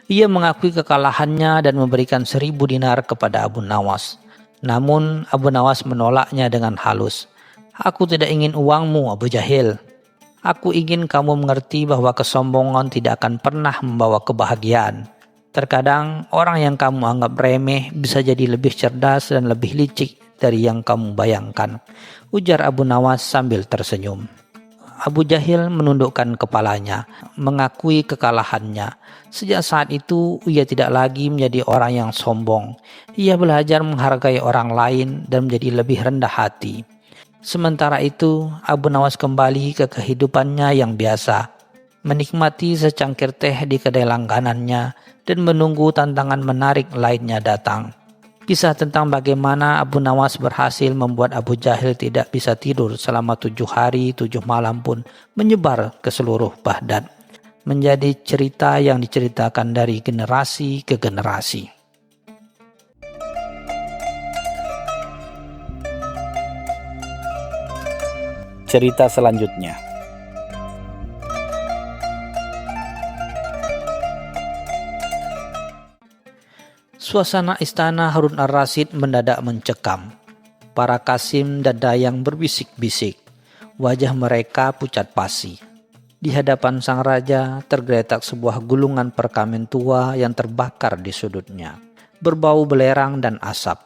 Ia mengakui kekalahannya dan memberikan 1.000 dinar kepada Abu Nawas. Namun Abu Nawas menolaknya dengan halus. Aku tidak ingin uangmu, Abu Jahil. Aku ingin kamu mengerti bahwa kesombongan tidak akan pernah membawa kebahagiaan. Terkadang orang yang kamu anggap remeh bisa jadi lebih cerdas dan lebih licik dari yang kamu bayangkan, ujar Abu Nawas sambil tersenyum. Abu Jahil menundukkan kepalanya, mengakui kekalahannya. Sejak saat itu, ia tidak lagi menjadi orang yang sombong. Ia belajar menghargai orang lain dan menjadi lebih rendah hati. Sementara itu, Abu Nawas kembali ke kehidupannya yang biasa, menikmati secangkir teh di kedai langganannya dan menunggu tantangan menarik lainnya datang. Kisah tentang bagaimana Abu Nawas berhasil membuat Abu Jahil tidak bisa tidur selama 7 hari 7 malam pun menyebar ke seluruh Baghdad, menjadi cerita yang diceritakan dari generasi ke generasi. Cerita selanjutnya. Suasana istana Harun ar-Rasyid mendadak mencekam. Para Qasim dan Dayang berbisik-bisik. Wajah mereka pucat pasi. Di hadapan sang raja tergeletak sebuah gulungan perkamen tua yang terbakar di sudutnya, berbau belerang dan asap.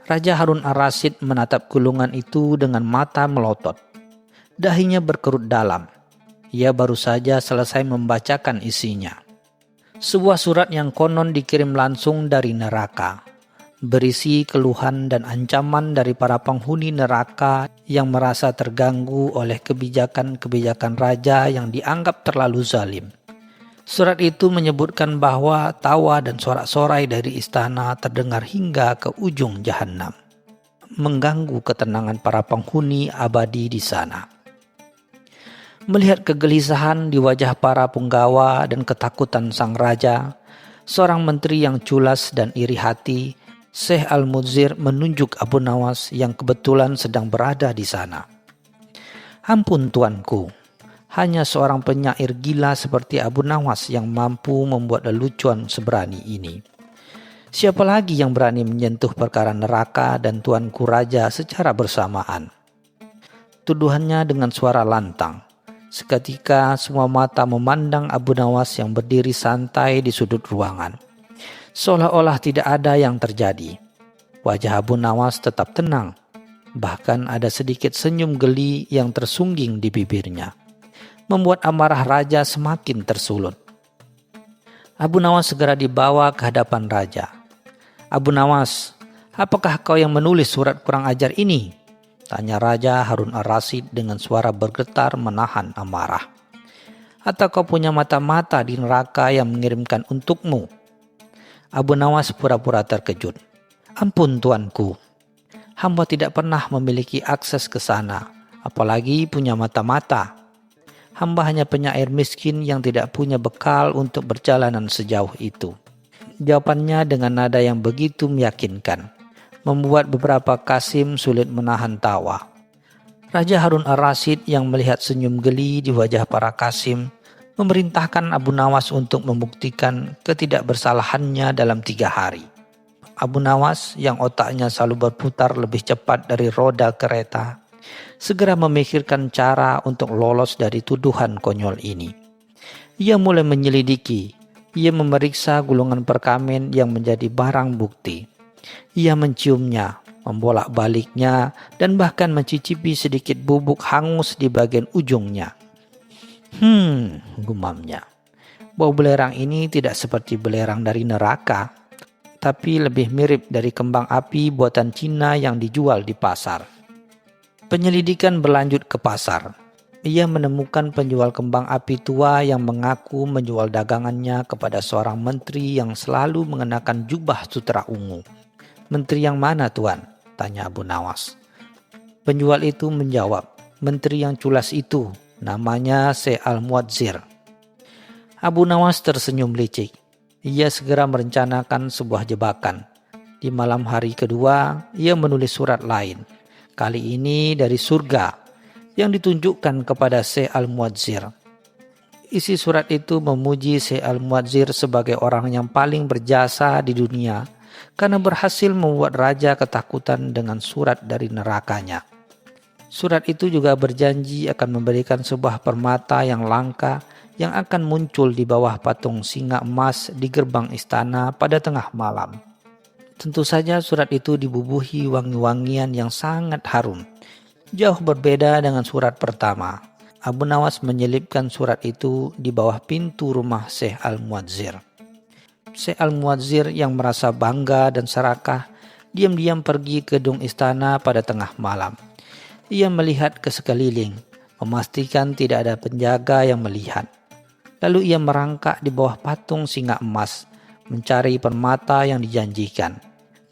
Raja Harun ar-Rasyid menatap gulungan itu dengan mata melotot. Dahinya berkerut dalam. Ia baru saja selesai membacakan isinya. Sebuah surat yang konon dikirim langsung dari neraka, berisi keluhan dan ancaman dari para penghuni neraka yang merasa terganggu oleh kebijakan-kebijakan raja yang dianggap terlalu zalim. Surat itu menyebutkan bahwa tawa dan sorak-sorai dari istana terdengar hingga ke ujung jahanam, mengganggu ketenangan para penghuni abadi di sana. Melihat kegelisahan di wajah para punggawa dan ketakutan sang raja, seorang menteri yang culas dan iri hati, Syekh Al-Mudzir, menunjuk Abu Nawas yang kebetulan sedang berada di sana. "Ampun tuanku, hanya seorang penyair gila seperti Abu Nawas yang mampu membuat lelucon seberani ini. Siapa lagi yang berani menyentuh perkara neraka dan tuanku raja secara bersamaan?" Tuduhannya dengan suara lantang. Seketika semua mata memandang Abu Nawas yang berdiri santai di sudut ruangan. Seolah-olah tidak ada yang terjadi. Wajah Abu Nawas tetap tenang. Bahkan ada sedikit senyum geli yang tersungging di bibirnya, membuat amarah raja semakin tersulut. Abu Nawas segera dibawa ke hadapan raja. "Abu Nawas, apakah kau yang menulis surat kurang ajar ini?" tanya Raja Harun ar-Rasyid dengan suara bergetar menahan amarah. "Atau kau punya mata-mata di neraka yang mengirimkan untukmu?" Abu Nawas pura-pura terkejut. "Ampun tuanku, hamba tidak pernah memiliki akses ke sana. apalagi punya mata-mata. Hamba hanya penyair miskin yang tidak punya bekal untuk berjalanan sejauh itu. Jawabannya dengan nada yang begitu meyakinkan, membuat beberapa Qasim sulit menahan tawa. Raja Harun ar-Rasyid yang melihat senyum geli di wajah para Qasim, memerintahkan Abu Nawas untuk membuktikan ketidakbersalahannya dalam 3 hari. Abu Nawas yang otaknya selalu berputar lebih cepat dari roda kereta, segera memikirkan cara untuk lolos dari tuduhan konyol ini. Ia mulai menyelidiki. Ia memeriksa gulungan perkamen yang menjadi barang bukti. Ia menciumnya, membolak-baliknya, dan bahkan mencicipi sedikit bubuk hangus di bagian ujungnya. Gumamnya. Bau belerang ini tidak seperti belerang dari neraka, tapi lebih mirip dari kembang api buatan Cina yang dijual di pasar. Penyelidikan berlanjut ke pasar. Ia menemukan penjual kembang api tua yang mengaku menjual dagangannya kepada seorang menteri yang selalu mengenakan jubah sutera ungu. "Menteri yang mana, Tuan?" tanya Abu Nawas. Penjual itu menjawab, "Menteri yang culas itu, namanya Syekh Al-Muadzir." Abu Nawas tersenyum licik. Ia segera merencanakan sebuah jebakan. Di malam hari kedua, ia menulis surat lain. Kali ini dari surga, yang ditunjukkan kepada Syekh Al-Muadzir. Isi surat itu memuji Syekh Al-Muadzir sebagai orang yang paling berjasa di dunia karena berhasil membuat raja ketakutan dengan surat dari nerakanya. Surat itu juga berjanji akan memberikan sebuah permata yang langka yang akan muncul di bawah patung singa emas di gerbang istana pada tengah malam. Tentu saja surat itu dibubuhi wangi-wangian yang sangat harum. Jauh berbeda dengan surat pertama. Abu Nawas menyelipkan surat itu di bawah pintu rumah Syekh Al-Muadzir. Syekh Al-Muadzir yang merasa bangga dan serakah diam-diam pergi ke gedung istana pada tengah malam. Ia melihat ke sekeliling, memastikan tidak ada penjaga yang melihat. Lalu ia merangkak di bawah patung singa emas, mencari permata yang dijanjikan.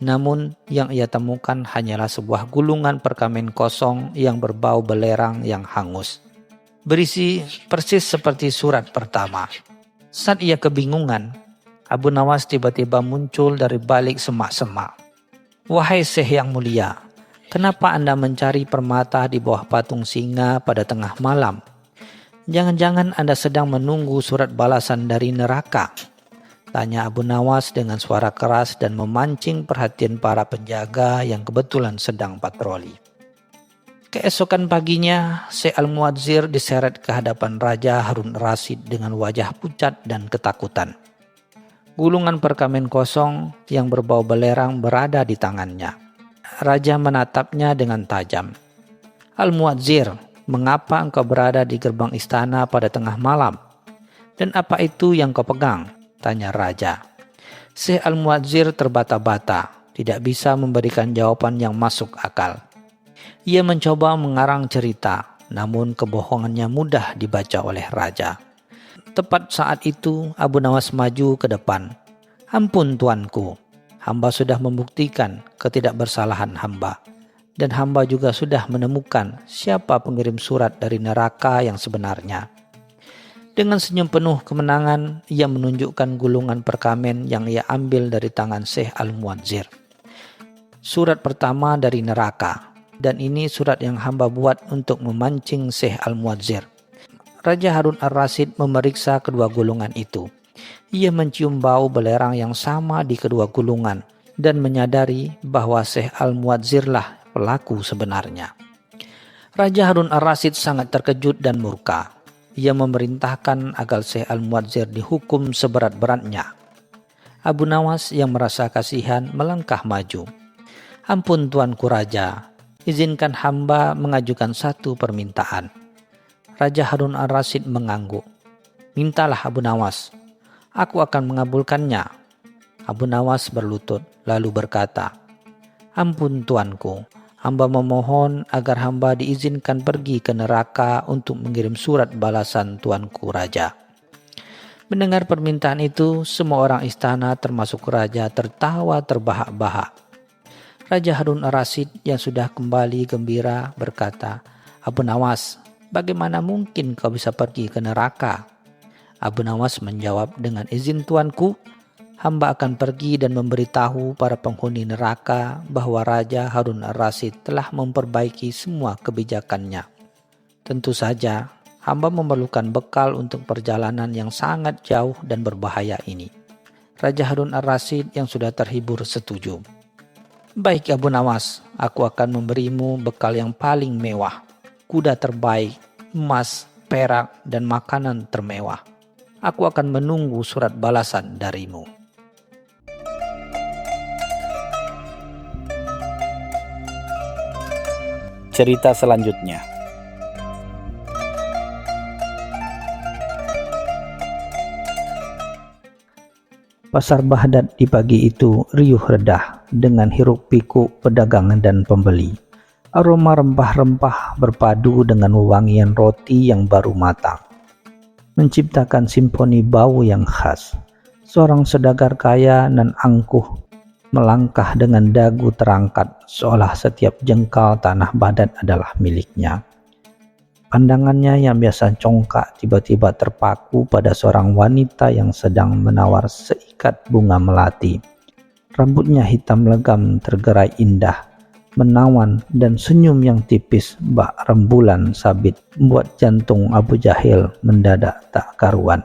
Namun yang ia temukan hanyalah sebuah gulungan perkamen kosong yang berbau belerang yang hangus. Berisi persis seperti surat pertama. Saat ia kebingungan, Abu Nawas tiba-tiba muncul dari balik semak-semak. "Wahai Syekh yang mulia, kenapa Anda mencari permata di bawah patung singa pada tengah malam? Jangan-jangan Anda sedang menunggu surat balasan dari neraka?" tanya Abu Nawas dengan suara keras dan memancing perhatian para penjaga yang kebetulan sedang patroli. Keesokan paginya, Syekh Al-Muadzir diseret ke hadapan Raja Harun ar-Rasyid dengan wajah pucat dan ketakutan. Gulungan perkamen kosong yang berbau belerang berada di tangannya. Raja menatapnya dengan tajam. "Al-Muadzir, mengapa engkau berada di gerbang istana pada tengah malam? Dan apa itu yang kau pegang?" tanya Raja. Syekh Al-Muadzir terbata-bata, tidak bisa memberikan jawaban yang masuk akal. Ia mencoba mengarang cerita, namun kebohongannya mudah dibaca oleh Raja. Tepat saat itu Abu Nawas maju ke depan. "Ampun tuanku, hamba sudah membuktikan ketidakbersalahan hamba. Dan hamba juga sudah menemukan siapa pengirim surat dari neraka yang sebenarnya." Dengan senyum penuh kemenangan, ia menunjukkan gulungan perkamen yang ia ambil dari tangan Syekh Al-Muadzir. "Surat pertama dari neraka, dan ini surat yang hamba buat untuk memancing Syekh Al-Muadzir." Raja Harun ar-Rasyid memeriksa kedua gulungan itu. Ia mencium bau belerang yang sama di kedua gulungan dan menyadari bahwa Syekh Al-Muadzirlah pelaku sebenarnya. Raja Harun ar-Rasyid sangat terkejut dan murka. Ia memerintahkan agar Syekh Al-Muadzir dihukum seberat-beratnya. Abu Nawas yang merasa kasihan melangkah maju. "Ampun tuanku Raja, izinkan hamba mengajukan satu permintaan." Raja Harun ar-Rasyid mengangguk. "Mintalah Abu Nawas, aku akan mengabulkannya." Abu Nawas berlutut lalu berkata, "Ampun tuanku, hamba memohon agar hamba diizinkan pergi ke neraka untuk mengirim surat balasan tuanku Raja." Mendengar permintaan itu, semua orang istana termasuk Raja tertawa terbahak-bahak. Raja Harun ar-Rasyid yang sudah kembali gembira berkata, Abu Nawas, bagaimana mungkin kau bisa pergi ke neraka? Abu Nawas menjawab, dengan izin tuanku, hamba akan pergi dan memberitahu para penghuni neraka bahwa Raja Harun ar-Rasyid telah memperbaiki semua kebijakannya. Tentu saja, hamba memerlukan bekal untuk perjalanan yang sangat jauh dan berbahaya ini. Raja Harun ar-Rasyid yang sudah terhibur setuju. Baik Abu Nawas, aku akan memberimu bekal yang paling mewah, kuda terbaik, emas, perak, dan makanan termewah. Aku akan menunggu surat balasan darimu. Cerita selanjutnya. Pasar Baghdad di pagi itu riuh redah dengan hiruk pikuk pedagang dan pembeli. Aroma rempah-rempah berpadu dengan wewangian roti yang baru matang, menciptakan simfoni bau yang khas. Seorang saudagar kaya nan angkuh melangkah dengan dagu terangkat seolah setiap jengkal tanah Baghdad adalah miliknya. Pandangannya yang biasa congkak tiba-tiba terpaku pada seorang wanita yang sedang menawar seikat bunga melati. Rambutnya hitam legam tergerai indah, menawan, dan senyum yang tipis bak rembulan sabit membuat jantung Abu Jahil mendadak tak karuan.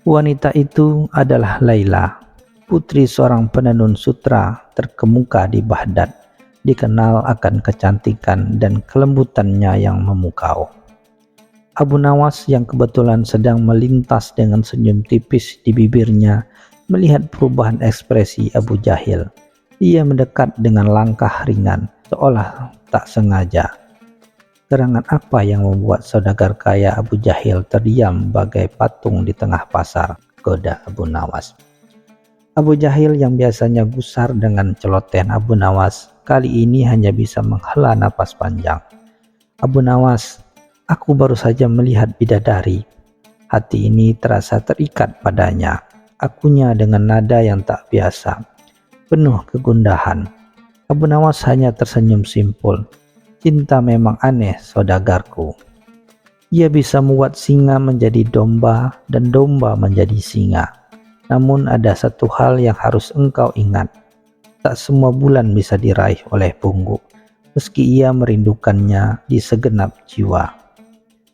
Wanita itu adalah Laila, putri seorang penenun sutra terkemuka di Baghdad, dikenal akan kecantikan dan kelembutannya yang memukau. Abu Nawas yang kebetulan sedang melintas dengan senyum tipis di bibirnya melihat perubahan ekspresi Abu Jahil. Ia mendekat dengan langkah ringan, seolah tak sengaja. Gerangan apa yang membuat saudagar kaya Abu Jahil terdiam bagai patung di tengah pasar? Goda Abu Nawas. Abu Jahil yang biasanya gusar dengan celotehan Abu Nawas, kali ini hanya bisa menghela napas panjang. Abu Nawas, aku baru saja melihat bidadari. Hati ini terasa terikat padanya. Akunya dengan nada yang tak biasa, penuh kegundahan. Abu Nawas hanya tersenyum simpul. Cinta memang aneh, saudagarku. Ia bisa membuat singa menjadi domba dan domba menjadi singa. Namun ada satu hal yang harus engkau ingat. Tak semua bulan bisa diraih oleh pungguk, meski ia merindukannya di segenap jiwa.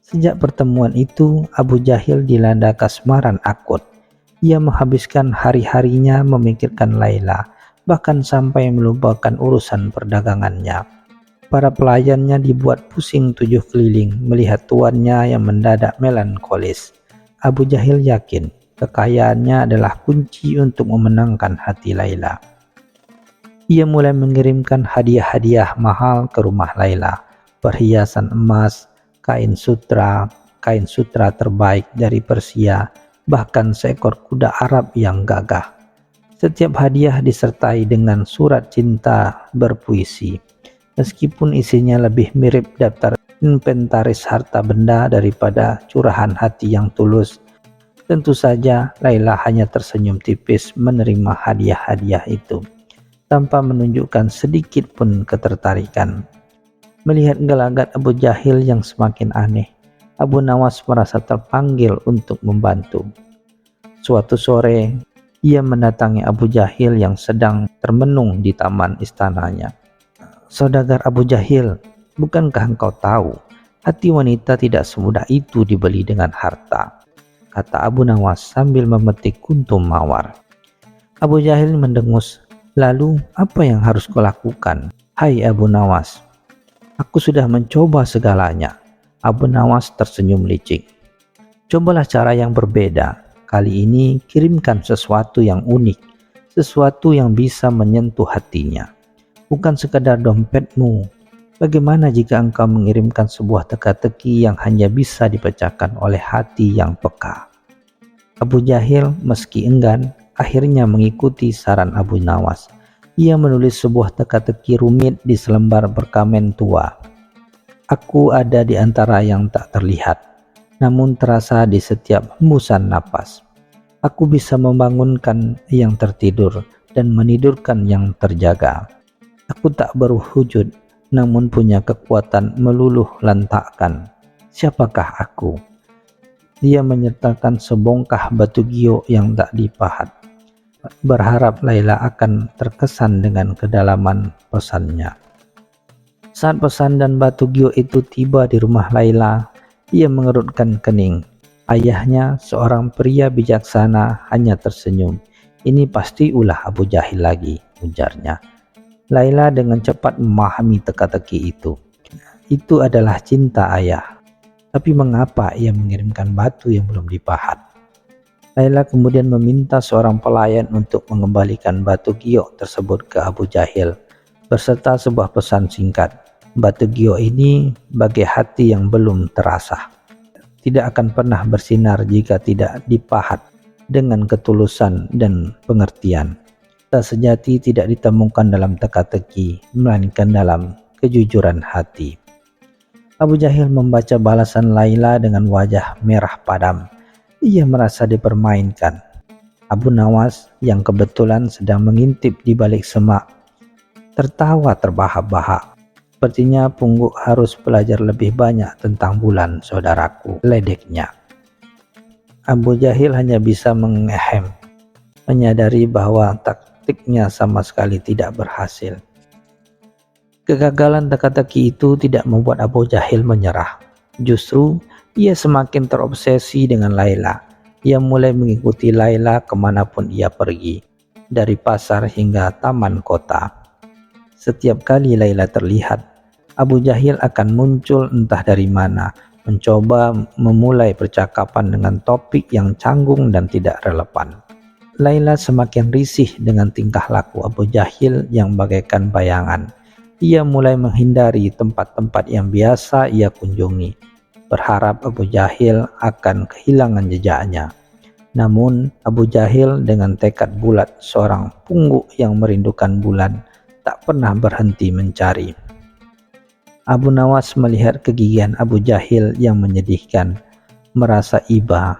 Sejak pertemuan itu, Abu Jahil dilanda kasmaran akut. Ia menghabiskan hari-harinya memikirkan Laila, bahkan sampai melupakan urusan perdagangannya. Para pelayannya dibuat pusing 7 keliling melihat tuannya yang mendadak melankolis. Abu Jahil yakin kekayaannya adalah kunci untuk memenangkan hati Laila. Ia mulai mengirimkan hadiah-hadiah mahal ke rumah Laila, perhiasan emas, kain sutra terbaik dari Persia, bahkan seekor kuda Arab yang gagah. Setiap hadiah disertai dengan surat cinta berpuisi, meskipun isinya lebih mirip daftar inventaris harta benda daripada curahan hati yang tulus. Tentu saja Laila hanya tersenyum tipis menerima hadiah-hadiah itu, tanpa menunjukkan sedikit pun ketertarikan. Melihat gelagat Abu Jahil yang semakin aneh, Abu Nawas merasa terpanggil untuk membantu. Suatu sore, ia mendatangi Abu Jahil yang sedang termenung di taman istananya. Saudagar Abu Jahil, bukankah engkau tahu, hati wanita tidak semudah itu dibeli dengan harta, kata Abu Nawas sambil memetik kuntum mawar. Abu Jahil mendengus. Lalu apa yang harus kulakukan? Hai Abu Nawas, aku sudah mencoba segalanya. Abu Nawas tersenyum licik. Cobalah cara yang berbeda. Kali ini kirimkan sesuatu yang unik, sesuatu yang bisa menyentuh hatinya. Bukan sekadar dompetmu. Bagaimana jika engkau mengirimkan sebuah teka-teki yang hanya bisa dipecahkan oleh hati yang peka? Abu Jahil meski enggan, akhirnya mengikuti saran Abu Nawas. Ia menulis sebuah teka-teki rumit di selembar perkamen tua. Aku ada di antara yang tak terlihat, namun terasa di setiap hembusan napas. Aku bisa membangunkan yang tertidur dan menidurkan yang terjaga. Aku tak berwujud, namun punya kekuatan meluluh lantakkan. Siapakah aku? Ia menyertakan sebongkah batu giok yang tak dipahat. Berharap Laila akan terkesan dengan kedalaman pesannya. Saat pesan dan batu giok itu tiba di rumah Laila, ia mengerutkan kening. Ayahnya, seorang pria bijaksana, hanya tersenyum. Ini pasti ulah Abu Jahil lagi, ujarnya. Laila dengan cepat memahami teka-teki itu. Itu adalah cinta ayah. Tapi mengapa ia mengirimkan batu yang belum dipahat? Laila kemudian meminta seorang pelayan untuk mengembalikan batu giok tersebut ke Abu Jahil, berserta sebuah pesan singkat. Batu giok ini bagai hati yang belum terasah. Tidak akan pernah bersinar jika tidak dipahat dengan ketulusan dan pengertian. Cinta sejati tidak ditemukan dalam teka-teki, melainkan dalam kejujuran hati. Abu Jahil membaca balasan Laila dengan wajah merah padam. Ia merasa dipermainkan. Abu Nawas yang kebetulan sedang mengintip di balik semak tertawa terbahak-bahak. Sepertinya Pungguk harus belajar lebih banyak tentang bulan, saudaraku, ledeknya. Abu Jahil hanya bisa mengehem, menyadari bahwa taktiknya sama sekali tidak berhasil. Kegagalan teka-teki itu tidak membuat Abu Jahil menyerah. Justru ia semakin terobsesi dengan Laila. Ia mulai mengikuti Laila kemanapun ia pergi, dari pasar hingga taman kota. Setiap kali Laila terlihat, Abu Jahil akan muncul entah dari mana, mencoba memulai percakapan dengan topik yang canggung dan tidak relevan. Laila semakin risih dengan tingkah laku Abu Jahil yang bagaikan bayangan. Ia mulai menghindari tempat-tempat yang biasa ia kunjungi, berharap Abu Jahil akan kehilangan jejaknya. Namun Abu Jahil dengan tekad bulat seorang pungguk yang merindukan bulan tak pernah berhenti mencari. Abu Nawas melihat kegigihan Abu Jahil yang menyedihkan, merasa iba.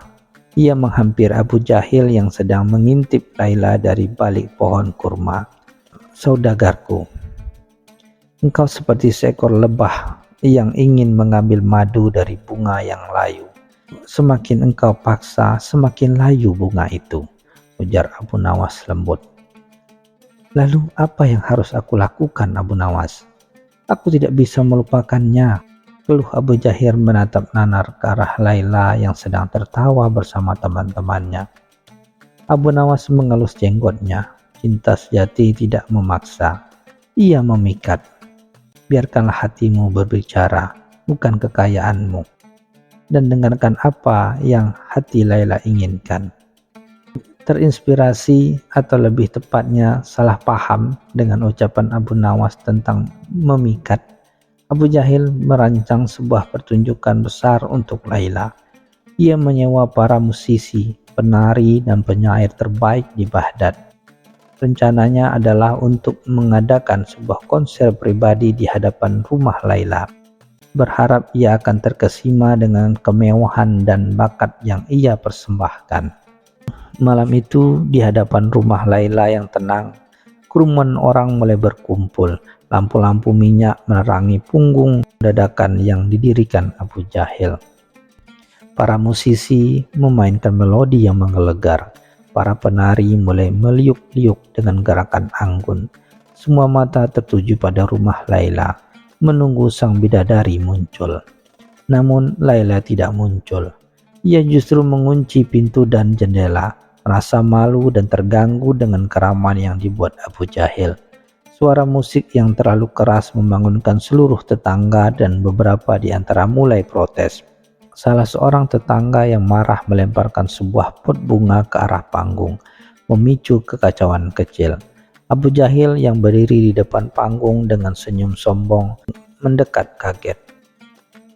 Ia menghampir Abu Jahil yang sedang mengintip Laila dari balik pohon kurma. Saudagarku, engkau seperti seekor lebah yang ingin mengambil madu dari bunga yang layu. Semakin engkau paksa, semakin layu bunga itu, ujar Abu Nawas lembut. Lalu apa yang harus aku lakukan, Abu Nawas? Aku tidak bisa melupakannya, keluh Abu Jahil menatap nanar ke arah Laila yang sedang tertawa bersama teman-temannya. Abu Nawas mengelus jenggotnya. Cinta sejati tidak memaksa, ia memikat. Biarkanlah hatimu berbicara, bukan kekayaanmu, dan dengarkan apa yang hati Laila inginkan. Terinspirasi atau lebih tepatnya salah paham dengan ucapan Abu Nawas tentang memikat, Abu Jahil merancang sebuah pertunjukan besar untuk Laila. Ia menyewa para musisi, penari, dan penyair terbaik di Baghdad. Rencananya adalah untuk mengadakan sebuah konser pribadi di hadapan rumah Laila. Berharap ia akan terkesima dengan kemewahan dan bakat yang ia persembahkan. Malam itu di hadapan rumah Laila yang tenang, kerumunan orang mulai berkumpul. Lampu-lampu minyak menerangi punggung dadakan yang didirikan Abu Jahil. Para musisi memainkan melodi yang menggelegar. Para penari mulai meliuk-liuk dengan gerakan anggun. Semua mata tertuju pada rumah Laila, menunggu sang bidadari muncul. Namun Laila tidak muncul. Ia justru mengunci pintu dan jendela, merasa malu dan terganggu dengan keramaan yang dibuat Abu Jahil. Suara musik yang terlalu keras membangunkan seluruh tetangga dan beberapa di antara mulai protes. Salah seorang tetangga yang marah melemparkan sebuah pot bunga ke arah panggung, memicu kekacauan kecil. Abu Jahil yang berdiri di depan panggung dengan senyum sombong mendekat kaget.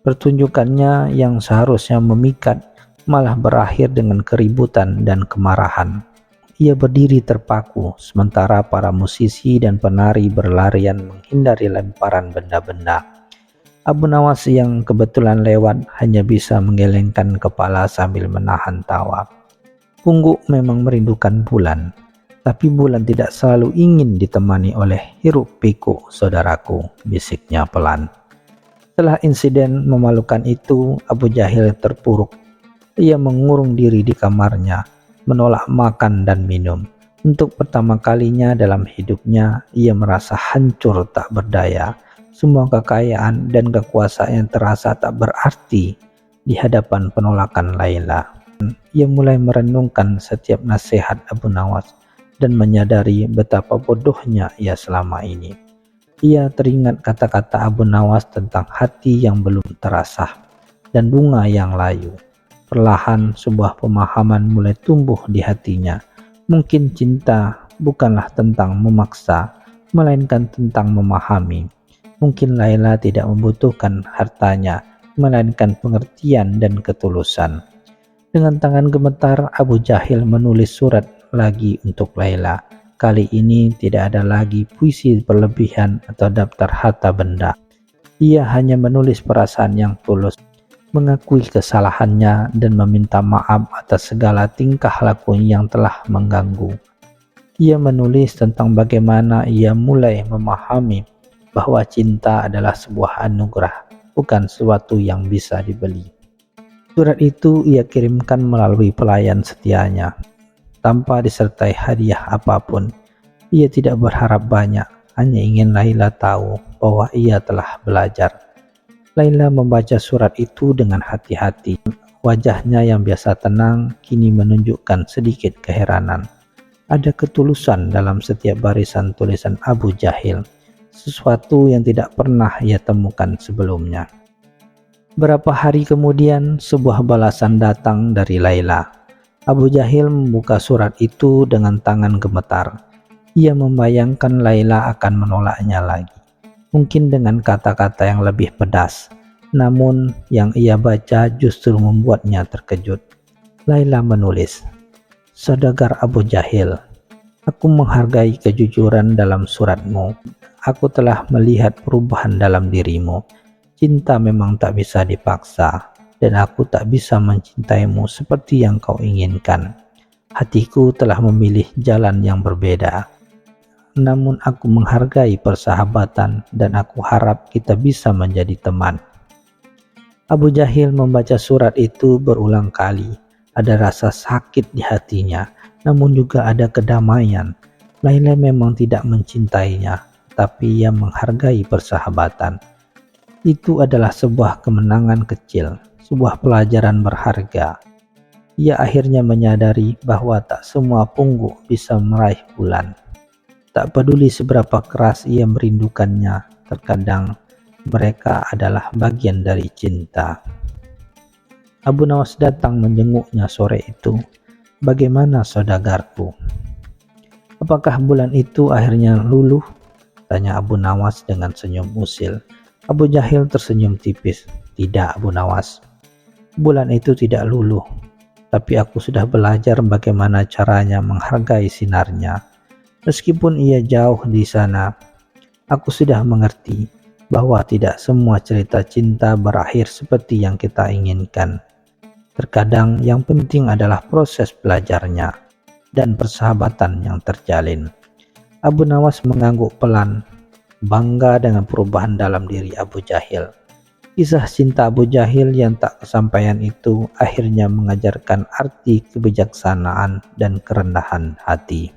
Pertunjukannya yang seharusnya memikat malah berakhir dengan keributan dan kemarahan. Ia berdiri terpaku, sementara para musisi dan penari berlarian menghindari lemparan benda-benda. Abu Nawas yang kebetulan lewat hanya bisa menggelengkan kepala sambil menahan tawa. Pungguk memang merindukan bulan. Tapi bulan tidak selalu ingin ditemani oleh hiruk pikuk saudaraku, bisiknya pelan. Setelah insiden memalukan itu, Abu Jahil terpuruk. Ia mengurung diri di kamarnya, menolak makan dan minum. Untuk pertama kalinya dalam hidupnya, ia merasa hancur tak berdaya. Semua kekayaan dan kekuasaan terasa tak berarti di hadapan penolakan Laila. Ia mulai merenungkan setiap nasihat Abu Nawas dan menyadari betapa bodohnya ia selama ini. Ia teringat kata-kata Abu Nawas tentang hati yang belum terasah dan bunga yang layu. Perlahan sebuah pemahaman mulai tumbuh di hatinya. Mungkin cinta bukanlah tentang memaksa, melainkan tentang memahami. Mungkin Laila tidak membutuhkan hartanya, melainkan pengertian dan ketulusan. Dengan tangan gemetar, Abu Jahil menulis surat lagi untuk Laila. Kali ini tidak ada lagi puisi berlebihan atau daftar harta benda. Ia hanya menulis perasaan yang tulus, mengakui kesalahannya dan meminta maaf atas segala tingkah laku yang telah mengganggu. Ia menulis tentang bagaimana ia mulai memahami bahwa cinta adalah sebuah anugerah, bukan sesuatu yang bisa dibeli. Surat itu ia kirimkan melalui pelayan setianya, tanpa disertai hadiah apapun. Ia tidak berharap banyak, hanya ingin Laila tahu bahwa ia telah belajar. Laila membaca surat itu dengan hati-hati. Wajahnya yang biasa tenang kini menunjukkan sedikit keheranan. Ada ketulusan dalam setiap barisan tulisan Abu Jahil, sesuatu yang tidak pernah ia temukan sebelumnya. Berapa hari kemudian, sebuah balasan datang dari Laila. Abu Jahil membuka surat itu dengan tangan gemetar. Ia membayangkan Laila akan menolaknya lagi. Mungkin dengan kata-kata yang lebih pedas, namun yang ia baca justru membuatnya terkejut. Laila menulis, "Saudagar Abu Jahil, aku menghargai kejujuran dalam suratmu. Aku telah melihat perubahan dalam dirimu. Cinta memang tak bisa dipaksa, dan aku tak bisa mencintaimu seperti yang kau inginkan. Hatiku telah memilih jalan yang berbeda. Namun aku menghargai persahabatan dan aku harap kita bisa menjadi teman." Abu Jahil membaca surat itu berulang kali. Ada rasa sakit di hatinya, namun juga ada kedamaian. Laila memang tidak mencintainya, tapi ia menghargai persahabatan. Itu adalah sebuah kemenangan kecil, sebuah pelajaran berharga. Ia akhirnya menyadari bahwa tak semua pungguk bisa meraih bulan. Tak peduli seberapa keras ia merindukannya, terkadang mereka adalah bagian dari cinta. Abu Nawas datang menjenguknya sore itu. "Bagaimana saudagarku? Apakah bulan itu akhirnya luluh?" tanya Abu Nawas dengan senyum usil. Abu Jahil tersenyum tipis. "Tidak, Abu Nawas. Bulan itu tidak luluh, tapi aku sudah belajar bagaimana caranya menghargai sinarnya. Meskipun ia jauh di sana, aku sudah mengerti bahwa tidak semua cerita cinta berakhir seperti yang kita inginkan. Terkadang yang penting adalah proses belajarnya dan persahabatan yang terjalin." Abu Nawas mengangguk pelan, bangga dengan perubahan dalam diri Abu Jahil. Kisah cinta Abu Jahil yang tak kesampaian itu akhirnya mengajarkan arti kebijaksanaan dan kerendahan hati.